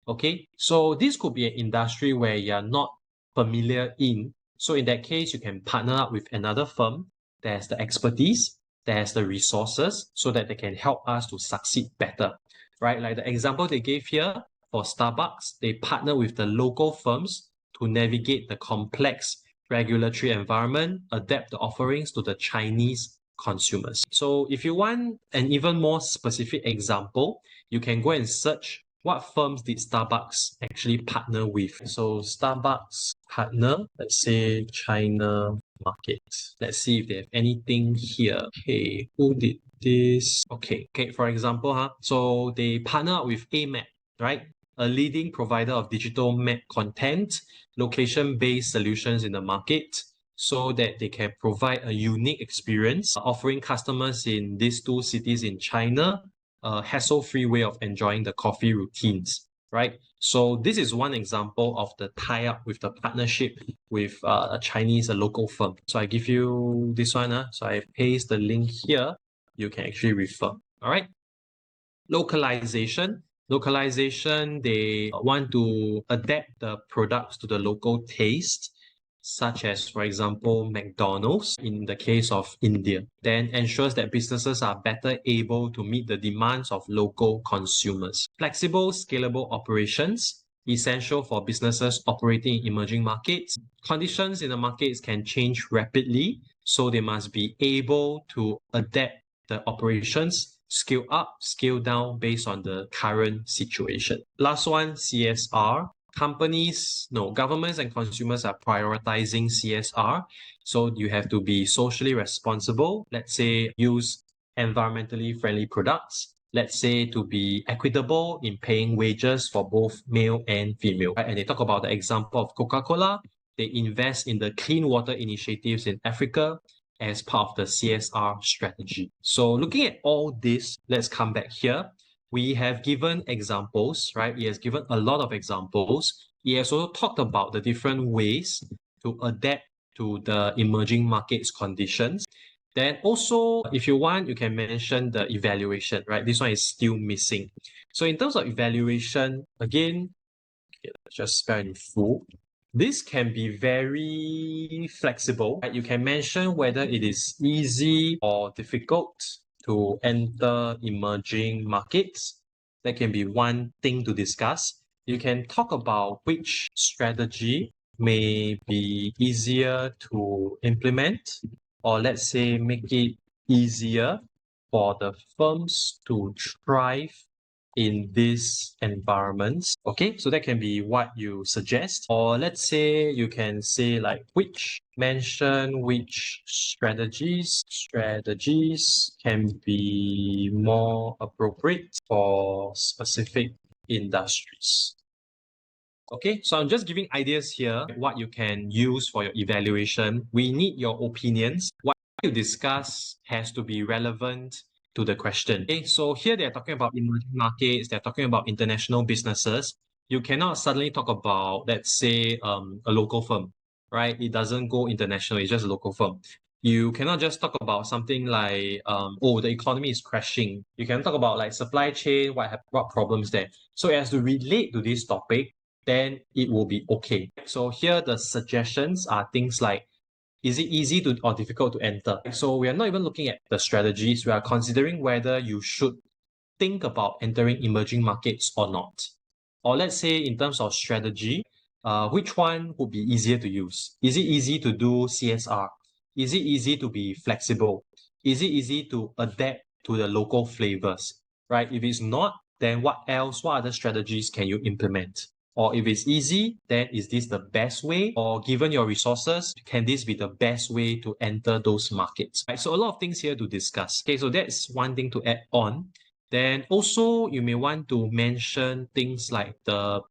Okay. So this could be an industry where you're not familiar in. So in that case, you can partner up with another firm that has the expertise, that has the resources so that they can help us to succeed better. Right? Like the example they gave here for Starbucks, they partner with the local firms to navigate the complex regulatory environment, adapt the offerings to the Chinese consumers. So if you want an even more specific example, you can go and search what firms did Starbucks actually partner with. So Starbucks partner, let's say China market. Let's see if they have anything here. Okay, who did this? Okay, for example, so they partner up with AMAP, right? A leading provider of digital map content, location-based solutions in the market, so that they can provide a unique experience, offering customers in these two cities in China hassle-free way of enjoying the coffee routines, right? So this is one example of the tie-up with the partnership with a Chinese, a local firm. So I give you this one. So I paste the link here. You can actually refer. All right. Localization. Localization, they want to adapt the products to the local taste, such as, for example, McDonald's in the case of India, then ensures that businesses are better able to meet the demands of local consumers. Flexible, scalable operations, essential for businesses operating in emerging markets. Conditions in the markets can change rapidly, so they must be able to adapt the operations, scale up, scale down based on the current situation. Last one, CSR. Governments and consumers are prioritizing CSR. So you have to be socially responsible. Let's say use environmentally friendly products. Let's say to be equitable in paying wages for both male and female. Right? And they talk about the example of Coca-Cola. They invest in the clean water initiatives in Africa as part of the CSR strategy. So looking at all this, let's come back here. We have given examples, right? He has given a lot of examples. He has also talked about the different ways to adapt to the emerging markets conditions. Then also, if you want, you can mention the evaluation, right? This one is still missing. So in terms of evaluation, again, let's just spell in full. This can be very flexible. Right? You can mention whether it is easy or difficult to enter emerging markets. That can be one thing to discuss. You can talk about which strategy may be easier to implement, or let's say make it easier for the firms to thrive in these environments. Okay, so that can be what you suggest. Or let's say you can say like mention which strategies can be more appropriate for specific industries. Okay, so I'm just giving ideas here, what you can use for your evaluation. We need your opinions. What you discuss has to be relevant to the question. Okay, so here they're talking about emerging markets, they're talking about international businesses. You cannot suddenly talk about, let's say, a local firm, right? It doesn't go international, it's just a local firm. You cannot just talk about something like, the economy is crashing. You can talk about like supply chain, what problems there. So it has to relate to this topic, then it will be okay. So here the suggestions are things like, is it easy to or difficult to enter? So we are not even looking at the strategies. We are considering whether you should think about entering emerging markets or not. Or let's say in terms of strategy, which one would be easier to use? Is it easy to do CSR? Is it easy to be flexible? Is it easy to adapt to the local flavors? Right? If it's not, then what other strategies can you implement? Or if it's easy, then is this the best way? Or given your resources, can this be the best way to enter those markets? Right, so a lot of things here to discuss. Okay, so that's one thing to add on. Then also you may want to mention things like the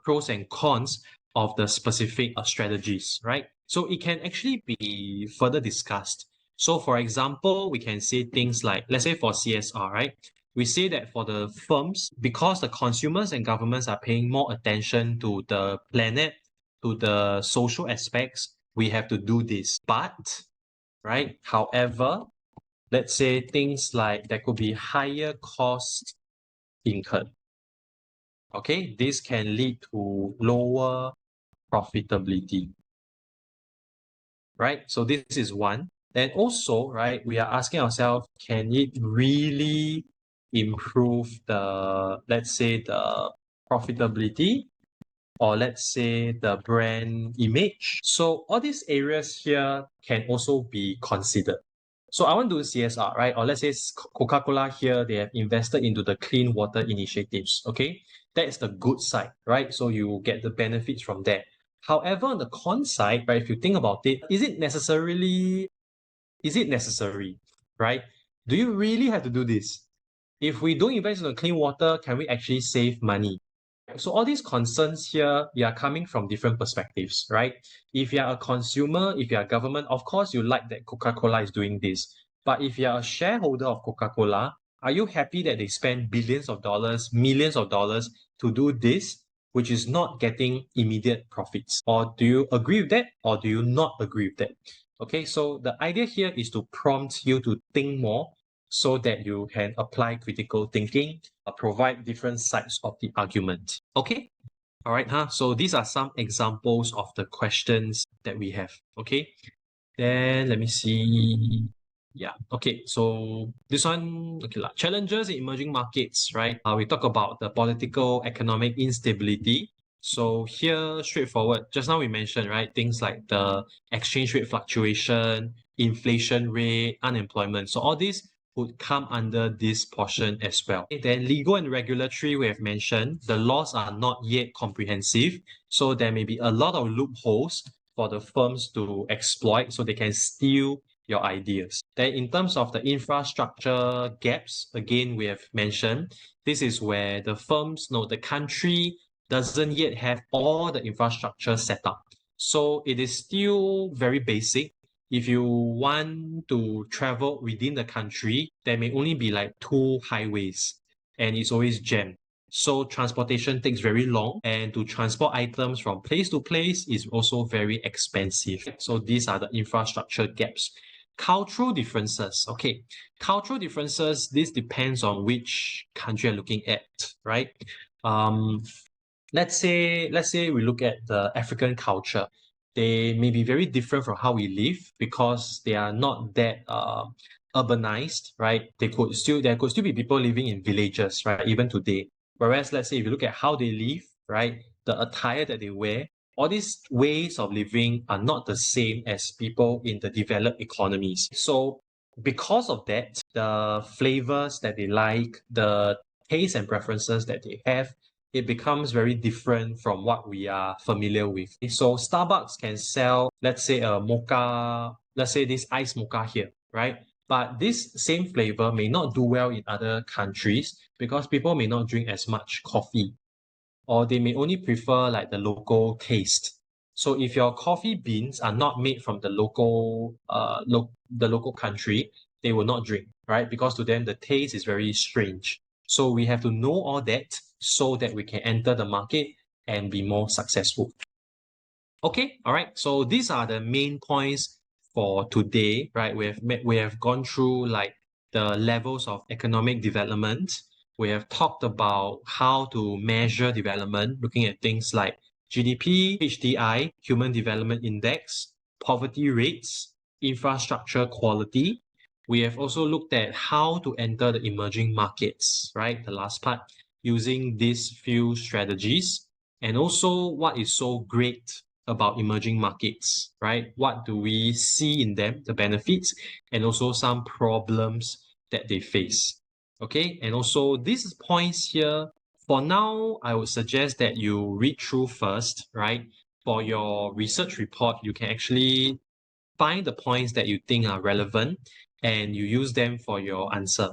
pros and cons of the specific strategies, right? So it can actually be further discussed. So for example, we can say things like, let's say for CSR, right? We say that for the firms, because the consumers and governments are paying more attention to the planet, to the social aspects, we have to do this. But, right, however, let's say things like there could be higher cost incurred. Okay, this can lead to lower profitability, right? So this is one. And also, right, we are asking ourselves, can it really improve the, let's say, the profitability, or let's say the brand image? So all these areas here can also be considered. So I want to do CSR, right? Or let's say Coca-Cola here, they have invested into the clean water initiatives, okay? That's the good side, right? So you get the benefits from that. However, on the con side, right, if you think about it, is it necessary, right? Do you really have to do this? If we don't invest in the clean water, can we actually save money? So all these concerns here, they are coming from different perspectives, right? If you are a consumer, if you are a government, of course you like that Coca-Cola is doing this. But if you are a shareholder of Coca-Cola, Are you happy that they spend billions of dollars, millions of dollars to do this, which is not getting immediate profits? Or do you agree with that, or do you not agree with that? Okay, so the idea here is to prompt you to think more so that you can apply critical thinking, provide different sides of the argument. Okay? All right, so these are some examples of the questions that we have. Okay, then let me see. Yeah, okay, so this one, okay, challenges in emerging markets, right? We talk about the political, economic instability. So here, straightforward, just now we mentioned, right, things like the exchange rate fluctuation, inflation rate, unemployment. So all these would come under this portion as well. Then legal and regulatory, we have mentioned, the laws are not yet comprehensive. So there may be a lot of loopholes for the firms to exploit so they can steal your ideas. Then in terms of the infrastructure gaps, again, we have mentioned, this is where the firms know the country doesn't yet have all the infrastructure set up. So it is still very basic. If you want to travel within the country, there may only be like 2 highways and it's always jammed. So transportation takes very long, and to transport items from place to place is also very expensive. So these are the infrastructure gaps. Cultural differences. Okay, cultural differences, this depends on which country you're looking at, right? Let's say we look at the African culture. They may be very different from how we live because they are not that urbanized, right? There could still be people living in villages, right? Even today. Whereas let's say if you look at how they live, right, the attire that they wear, all these ways of living are not the same as people in the developed economies. So because of that, the flavors that they like, the tastes and preferences that they have, it becomes very different from what we are familiar with. So Starbucks can sell, let's say a mocha, let's say this iced mocha here, right? But this same flavor may not do well in other countries because people may not drink as much coffee, or they may only prefer like the local taste. So if your coffee beans are not made from the local country, they will not drink, right? Because to them the taste is very strange. So we have to know all that so that we can enter the market and be more successful. Okay, all right. So these are the main points for today, right? We have gone through like the levels of economic development. We have talked about how to measure development, looking at things like GDP, HDI, Human Development Index, poverty rates, infrastructure quality. We have also looked at how to enter the emerging markets, right? The last part, using these few strategies, and also what is so great about emerging markets, right? What do we see in them, the benefits, and also some problems that they face. Okay, and also these points here, for now, I would suggest that you read through first, right? For your research report, you can actually find the points that you think are relevant and you use them for your answer.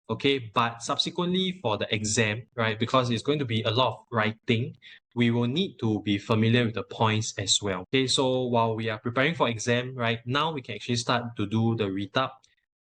Okay, but subsequently for the exam, right, because it's going to be a lot of writing, we will need to be familiar with the points as well. Okay, so while we are preparing for exam, right, now we can actually start to do the read up.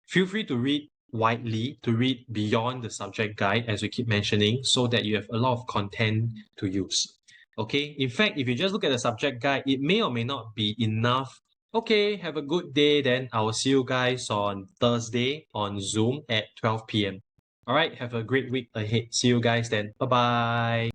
Feel free to read widely, to read beyond the subject guide, as we keep mentioning, so that you have a lot of content to use. Okay, in fact, if you just look at the subject guide, it may or may not be enough. Okay, have a good day. Then I will see you guys on Thursday on Zoom at 12 p.m. All right, have a great week ahead. See you guys then. Bye bye.